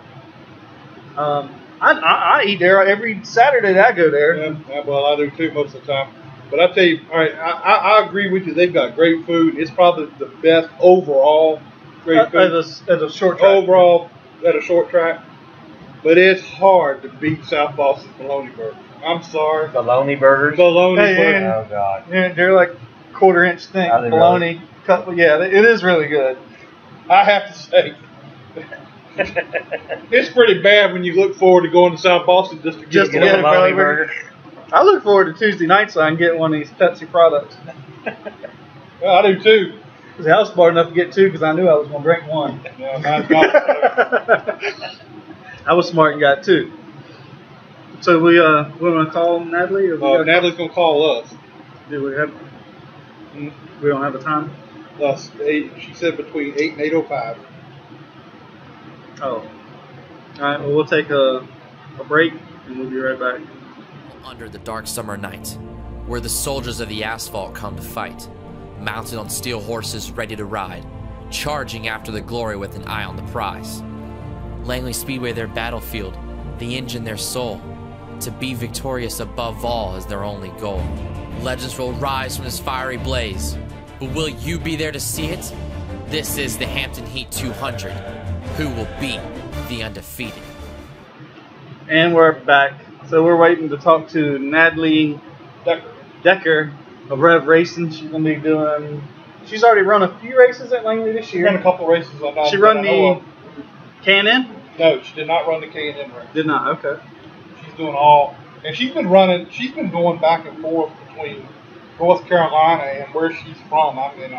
I eat there every Saturday that I go there. Yeah, well, I do too most of the time. But I tell you, all right, I agree with you. They've got great food. It's probably the best overall great food. At a short track. Overall, at a short track. But it's hard to beat South Boston's bologna burger. I'm sorry. Bologna burgers? Bologna burgers. Oh, God. Yeah, they're like quarter-inch thick. Bologna. Really? Cut, yeah, it is really good. I have to say, it's pretty bad when you look forward to going to South Boston just to get a bologna burger. I look forward to Tuesday night so I can get one of these Pepsi products. Well, I do too. Because I was smart enough to get two because I knew I was going to drink one. Yeah, mine's not. I was smart and got two. So we want to call Natalie? Or Natalie's gonna call us. Do we have? We don't have a time. She said between 8 and 8:05. Oh. All right. Well, we'll take a break and we'll be right back. Under the dark summer night, where the soldiers of the asphalt come to fight, mounted on steel horses ready to ride, charging after the glory with an eye on the prize. Langley Speedway their battlefield, the engine their soul. To be victorious above all is their only goal. Legends will rise from this fiery blaze, but will you be there to see it? This is the Hampton Heat 200. Who will be the undefeated? And we're back. So we're waiting to talk to Natalie Decker of Rev Racing. She's gonna be doing. She's already run a few races at Langley this year. She ran a couple races on that. She run the K&N? No, she did not run the K&N race. Did not. Okay. She's doing all, and she's been running. She's been going back and forth between North Carolina and where she's from. I mean,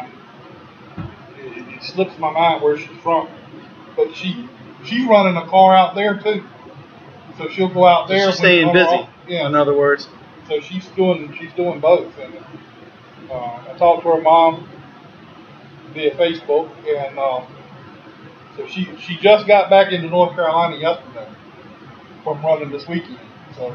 it slips my mind where she's from, but she's running a car out there too. So she'll go out there. She's staying busy. Yeah. In other words. So she's doing both. And I talked to her mom via Facebook, and so she just got back into North Carolina yesterday from running this weekend. So.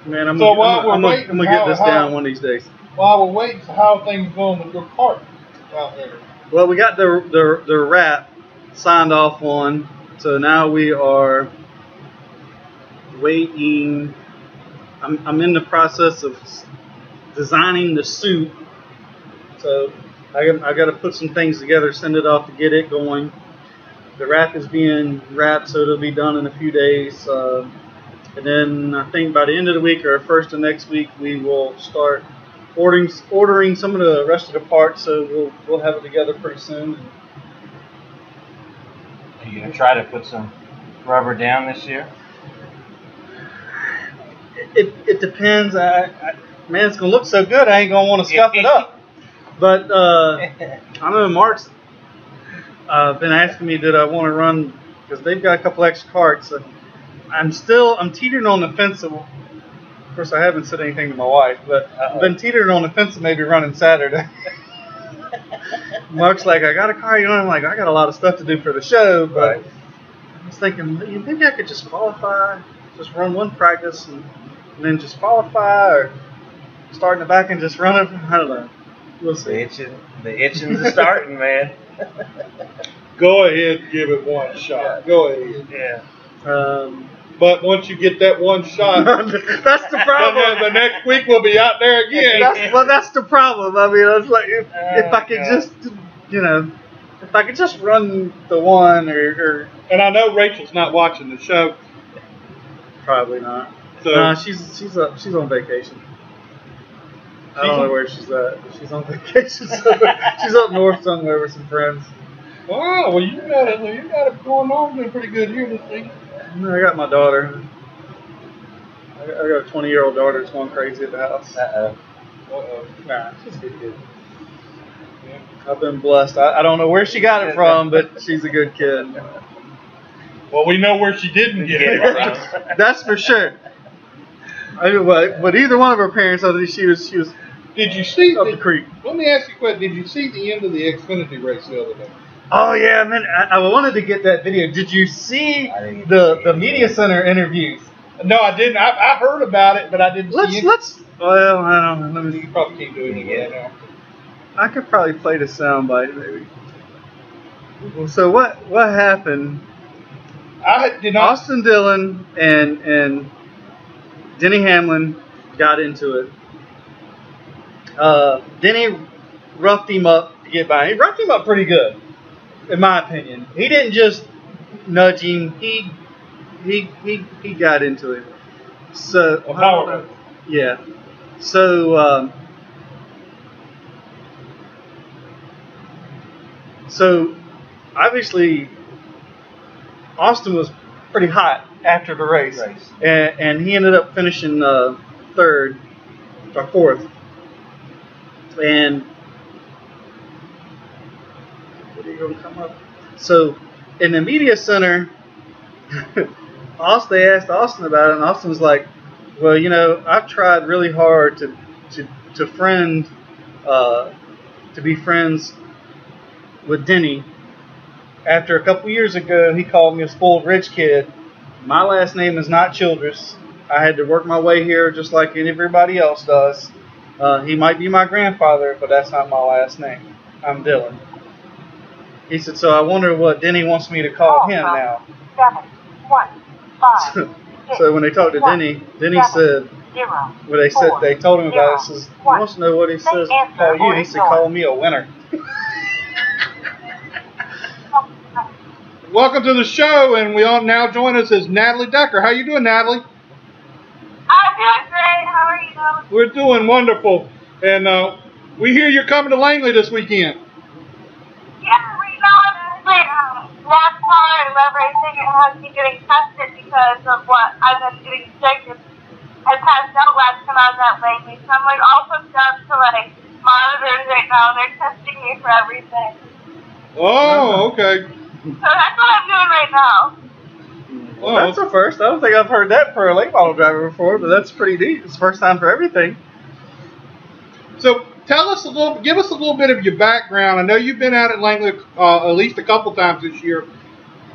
Man, I'm gonna get this down one of these days. While we're waiting, so how are things going with your cart out there? Well, we got the wrap signed off on, so now we are waiting. I'm in the process of designing the suit, so I got to put some things together, send it off to get it going. The wrap is being wrapped, so it'll be done in a few days. And then I think by the end of the week or first of next week, we will start ordering some of the rest of the parts. So we'll have it together pretty soon. Are you gonna try to put some rubber down this year? It depends. Man, it's gonna look so good. I ain't gonna want to scuff it up. But I know Mark's been asking me, did I want to run, because they've got a couple extra carts. I'm teetering on the fence. Of course, I haven't said anything to my wife, but I've been teetering on the fence of maybe running Saturday. Mark's like, I got a car, I'm like, I got a lot of stuff to do for the show, but I was thinking, maybe I could just qualify, just run one practice, and then just qualify, or start in the back and just run it. I don't know. We'll see. The itching's starting, man. Go ahead, give it one shot. Go ahead. Yeah. But once you get that one shot, that's the problem. The next week we'll be out there again. That's the problem. I mean, it's like if I could just, if I could just run the one or. And I know Rachel's not watching the show. Probably not. So she's on vacation. I don't know where she's at, but she's on vacation. She's up north somewhere with some friends. Wow, well you got it going on, doing pretty good here this week. I got my daughter. I got a 20-year-old daughter that's going crazy at the house. Nah, she's a good kid. Yeah. I've been blessed. I don't know where she got it from, but she's a good kid. Well, we know where she didn't get it from. That's for sure. But either one of her parents, she was. Did you see up the creek? Let me ask you a question. Did you see the end of the Xfinity race the other day? Oh yeah, man! I wanted to get that video. Did you see the media center interviews? No, I didn't. I heard about it, but I didn't see it. Well, I don't know. You probably can't do it again now. I could probably play the soundbite maybe. So what happened? I did not. Austin Dillon and Denny Hamlin got into it. Denny roughed him up to get by. He roughed him up pretty good, in my opinion. He didn't just nudge him. He got into it. So yeah. So so obviously Austin was pretty hot after the race. And he ended up finishing third or fourth. And what are you going to come up? So in the media center, they asked Austin about it, and Austin was like, "Well, you know, I've tried really hard to be friends with Denny. After a couple years ago, he called me a spoiled rich kid. My last name is not Childress. I had to work my way here just like everybody else does. He might be my grandfather, but that's not my last name. I'm Dylan." He said, "So I wonder what Denny wants me to call him now." 7 1 5. So when they talked to Denny said, they told him about it, says, "He wants to know what he says to call you." He said, "Call me a winner." Welcome to the show, and we all now join us is Natalie Decker. How you doing, Natalie? I'm doing great. How are you? We're doing wonderful, and we hear you're coming to Langley this weekend. Yeah, we know NASCAR and web racing, it has me getting tested because of what I've been getting sick. I passed out last time I was at Langley, so I'm like all hooked up to like monitors right now. They're testing me for everything. Oh, okay. So that's what I'm doing right now. Well, that's the first. I don't think I've heard that for a late model driver before, but that's pretty neat. It's the first time for everything. So give us a little bit of your background. I know you've been out at Langley at least a couple times this year.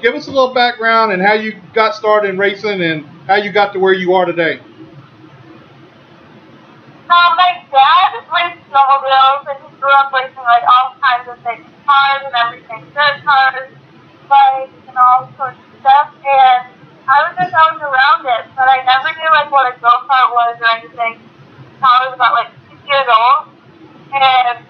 Give us a little background and how you got started in racing and how you got to where you are today. My dad raced snowmobiles and he grew up racing like all kinds of things, cars and everything, dirt cars, bikes, and all sorts of stuff. And I was just always around it, but I never knew like what a go-kart was or anything until I was about like 6 years old. And then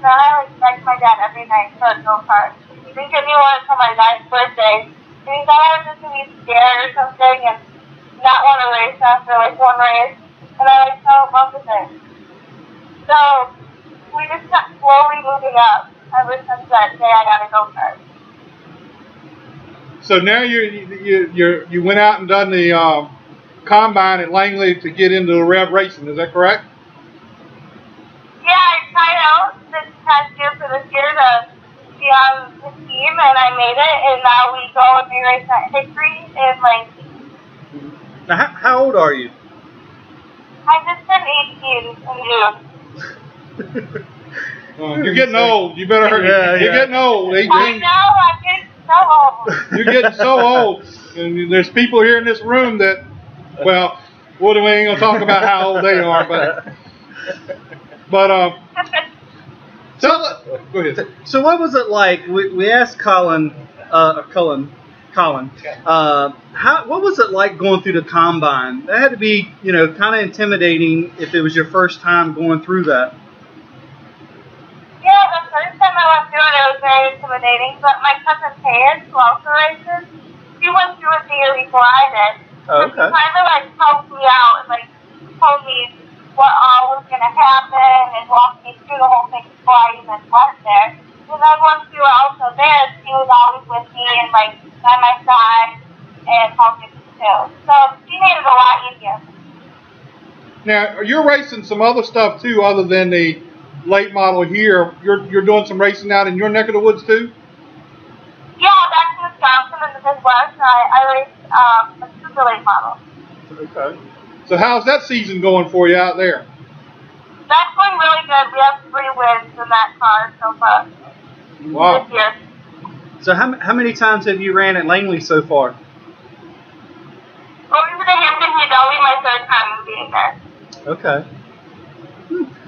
I like begged my dad every night for a go-kart. He didn't give me one until my 9th birthday. And he thought I was just going to be scared or something and not want to race after like one race. And I like fell in love with it. So we just kept slowly moving up ever since that day I got a go-kart. So now you went out and done the combine at Langley to get into the rev racing. Is that correct? Yeah, I tried out this past year for this year to be on the team, and I made it. And now we go and we race at Hickory in Langley. Now, how old are you? I just turned 18 in June. You're getting old. You better hurry. You're getting old. 18. I know, I'm getting so old. You're getting so old. And there's people here in this room that, well, we ain't going to talk about how old they are, but go ahead. So what was it like? We asked Colin, what was it like going through the combine? That had to be, kind of intimidating if it was your first time going through that. Yeah, the first time I went through it, it was very intimidating. But my cousin Paige, who also races, she went through it the year before I did. Oh, okay. She kind of helped me out and told me what all was going to happen and walked me through the whole thing before I even went there. And then once we were also there, she was always with me and by my side and helped me too. So she made it a lot easier. Now, you're racing some other stuff too other than the late model here. You're doing some racing out in your neck of the woods too? Yeah, back in Wisconsin in the Midwest, I raced a super late model. Okay. So how's that season going for you out there? That's going really good. We have 3 wins in that car so far. Wow. This year. So how many times have you ran at Langley so far? Well, we were to Hampton, my 3rd time being there. Okay.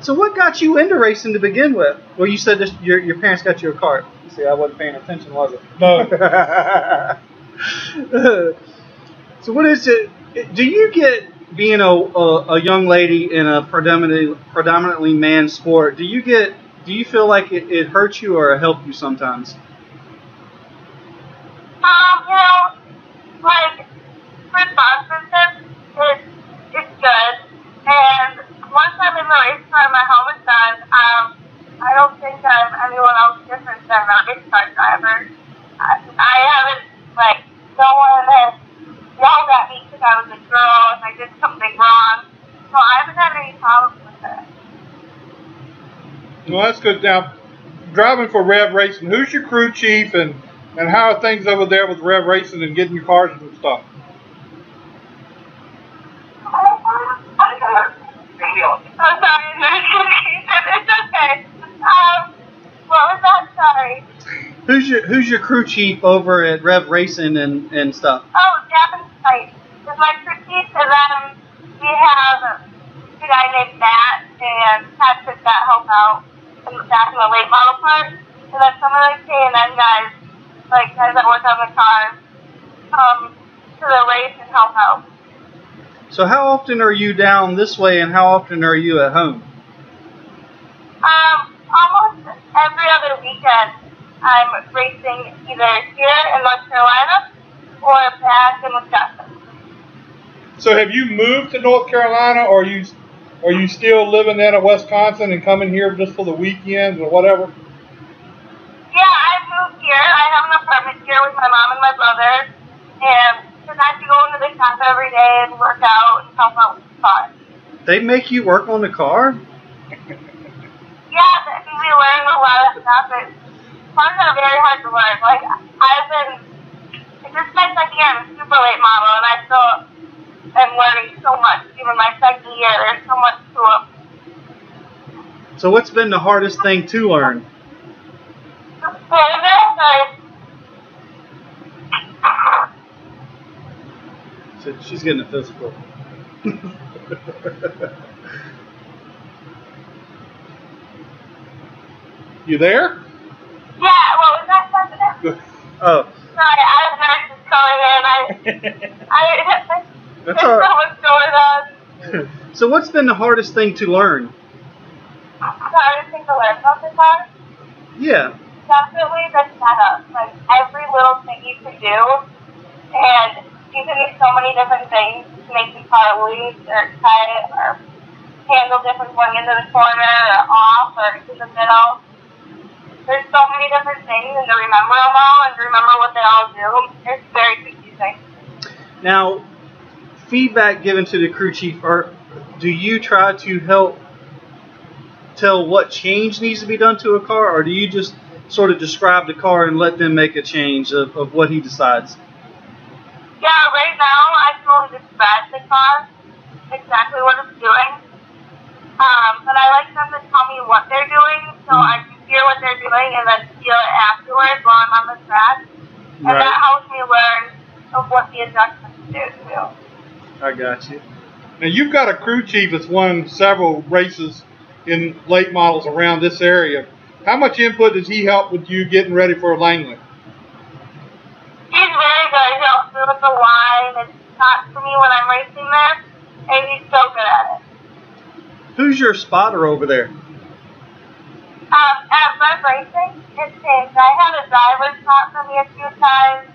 So what got you into racing to begin with? Well, you said your parents got you a cart. See, I wasn't paying attention, was it? No. So what is it? Do you get, being a young lady in a predominantly man sport, do you feel like it hurts you or it helps you sometimes? For sponsorship, it's good. And once I'm in the race car, my helmet's on, I don't think I'm anyone else different than a race car driver. I haven't, no one has yelled at me because I was a girl and I did something wrong. So I haven't had any problems with it. Well, that's good. Now, driving for Rev Racing, who's your crew chief and And how are things over there with Rev Racing and getting your cars and stuff? I'm sorry, it's okay. What was that? Sorry. Who's your crew chief over at Rev Racing and stuff? Oh, Gavin's site. It's my crew chief, and then we have a guy named Matt and Patrick that help out in the back in the late model part. And then some of the K&N guys, like guys that work on the cars, come to the race and help out. So how often are you down this way, and how often are you at home? Almost every other weekend, I'm racing either here in North Carolina or back in Wisconsin. So have you moved to North Carolina, or are you still living there in Wisconsin and coming here just for the weekends or whatever? Yeah, I moved here. I have an apartment here with my mom and my brother, and because I have to go into the shop every day and work out and help out with the car. They make you work on the car? Yeah, we learn a lot of stuff. Cars are very hard to learn. Like, this is my second year. I'm a super late model, and I still am learning so much. Even my second year, there's so much to it. So what's been the hardest thing to learn? So she's getting a physical. You there? Yeah, what was that question? Oh. Sorry, I was nurses calling in. That's there's all right. so much going on. So what's been the hardest thing to learn? The hardest thing to learn about the car? Yeah. Definitely the setup. Like, every little thing you can do, and you can do so many different things to make the car loose or tight or handle different going into the corner or off or to the middle. There's so many different things, and to remember them all and to remember what they all do, it's very confusing. Now, feedback given to the crew chief, or do you try to help tell what change needs to be done to a car, or do you just sort of describe the car and let them make a change of what he decides? Yeah, right now I can only describe the car, exactly what it's doing. But I like them to tell me what they're doing, so I can hear what they're doing and then feel it afterwards while I'm on the track. And that helps me learn of what the adjustments do too. I got you. Now you've got a crew chief that's won several races in late models around this area. How much input does he help with you getting ready for Langley? He's very good. He helps me with the line and talks to me when I'm racing there, and he's so good at it. Who's your spotter over there? At Rev Racing, it's changed. I had a driver spot for me a few times.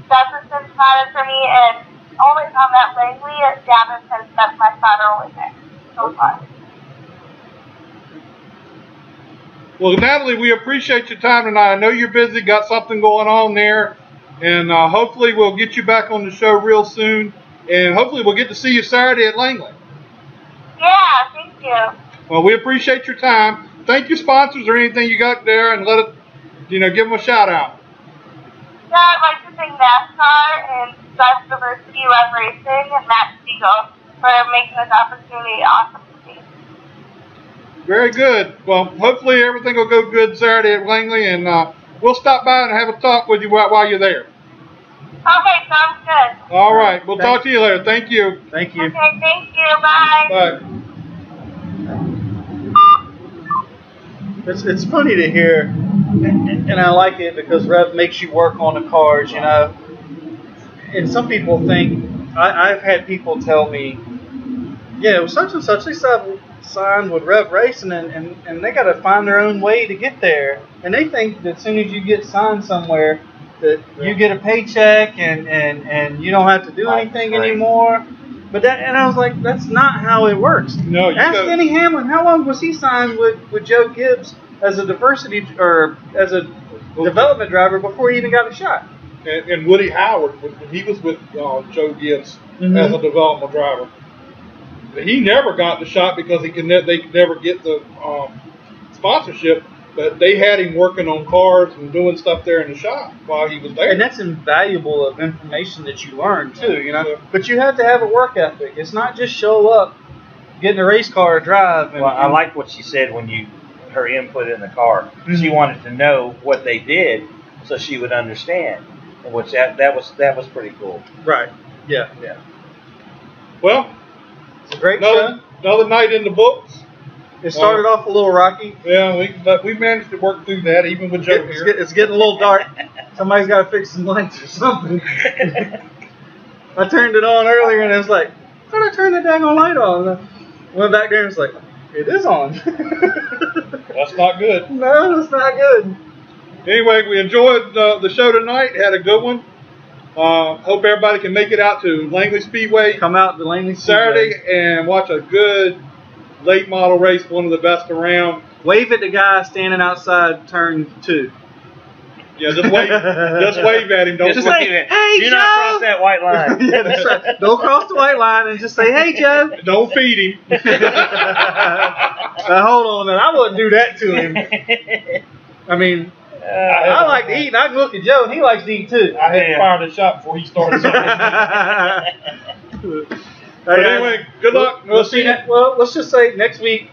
Dodson spotted for me, and only on that Langley, Gavin has that's my spotter over there so far. Well, Natalie, we appreciate your time tonight. I know you're busy, got something going on there, and hopefully we'll get you back on the show real soon, and hopefully we'll get to see you Saturday at Langley. Yeah, thank you. Well, we appreciate your time. Thank your sponsors or anything you got there, and let it, give them a shout out. Yeah, I'd like to thank Nascar and Best Diversity Rev Racing and Matt Siegel for making this opportunity awesome to me. Very good. Well, hopefully everything will go good Saturday at Langley, and we'll stop by and have a talk with you while you're there. Okay, sounds good. All right. We'll talk to you later. Thank you. Thank you. Okay, thank you. Bye. Bye. It's funny to hear, and I like it because Rev makes you work on the cars, And some people think, I've had people tell me, yeah, it was such and such, they signed with Rev Racing, and they got to find their own way to get there. And they think that as soon as you get signed somewhere, that you get a paycheck and you don't have to do anything anymore. But I was like, that's not how it works. No, Ask Denny Hamlin, how long was he signed with Joe Gibbs as a diversity or as a development driver before he even got a shot? And Woody Howard, when he was with Joe Gibbs as a development driver, he never got the shot because they could never get the sponsorship. But they had him working on cars and doing stuff there in the shop while he was there. And that's invaluable of information that you learn too, you know. Yeah. But you have to have a work ethic. It's not just show up, get in a race car, drive. Well, I like what she said when her input in the car. She wanted to know what they did so she would understand, which that was pretty cool. Right. Yeah. Well, It's a great show. another night in the books. It started off a little rocky. Yeah, but we managed to work through that, even with Joe here. It's getting a little dark. Somebody's got to fix some lights or something. I turned it on earlier and it was like, how did I turn that dang on light on? And I went back there and it's like, it is on. That's not good. No, that's not good. Anyway, we enjoyed the show tonight. Had a good one. Hope everybody can make it out to Langley Speedway Come out to Langley Saturday Speedway. and watch a good late model race, one of the best around. Wave at the guy standing outside turn 2. Yeah, just wave at him. Don't Just say, wave it. "Hey, Do Joe!" not cross that white line. Yeah, that's right. Don't cross the white line and just say, hey, Joe. don't feed him. Hold on a minute. I wouldn't do that to him. I mean, I like to eat, and I can look at Joe, and he likes to eat too. I had to fire the shot before he started. But anyway, good luck. We'll see you. Well, let's just say next week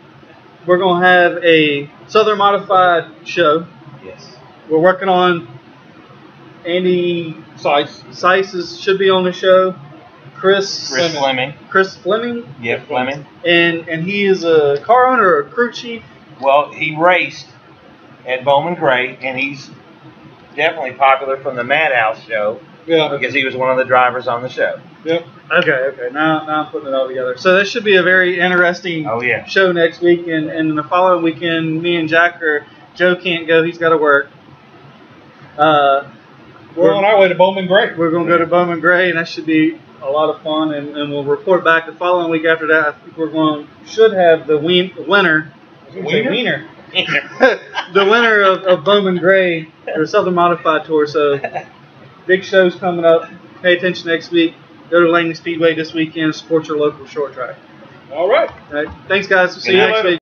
we're going to have a Southern Modified show. Yes. We're working on Andy Seiss should be on the show. Chris Fleming. Chris Fleming. Yep, Fleming. And he is a car owner or a crew chief. Well, he raced at Bowman Gray, and he's definitely popular from the Madhouse show. Yeah. Because he was one of the drivers on the show. Yep. Okay. Now I'm putting it all together. So this should be a very interesting show next week. And the following weekend, me and Jack Joe can't go. He's got to work. We're on our way to Bowman Gray. We're going to go to Bowman Gray, and that should be a lot of fun. And we'll report back the following week after that. I think should have the winner. Wiener. The winner of Bowman Gray, or Southern Modified Tour. So big shows coming up. Pay attention next week. Go to Langley Speedway this weekend. Support your local short track. All right. All right. Thanks, guys. We'll see Good you night. next week.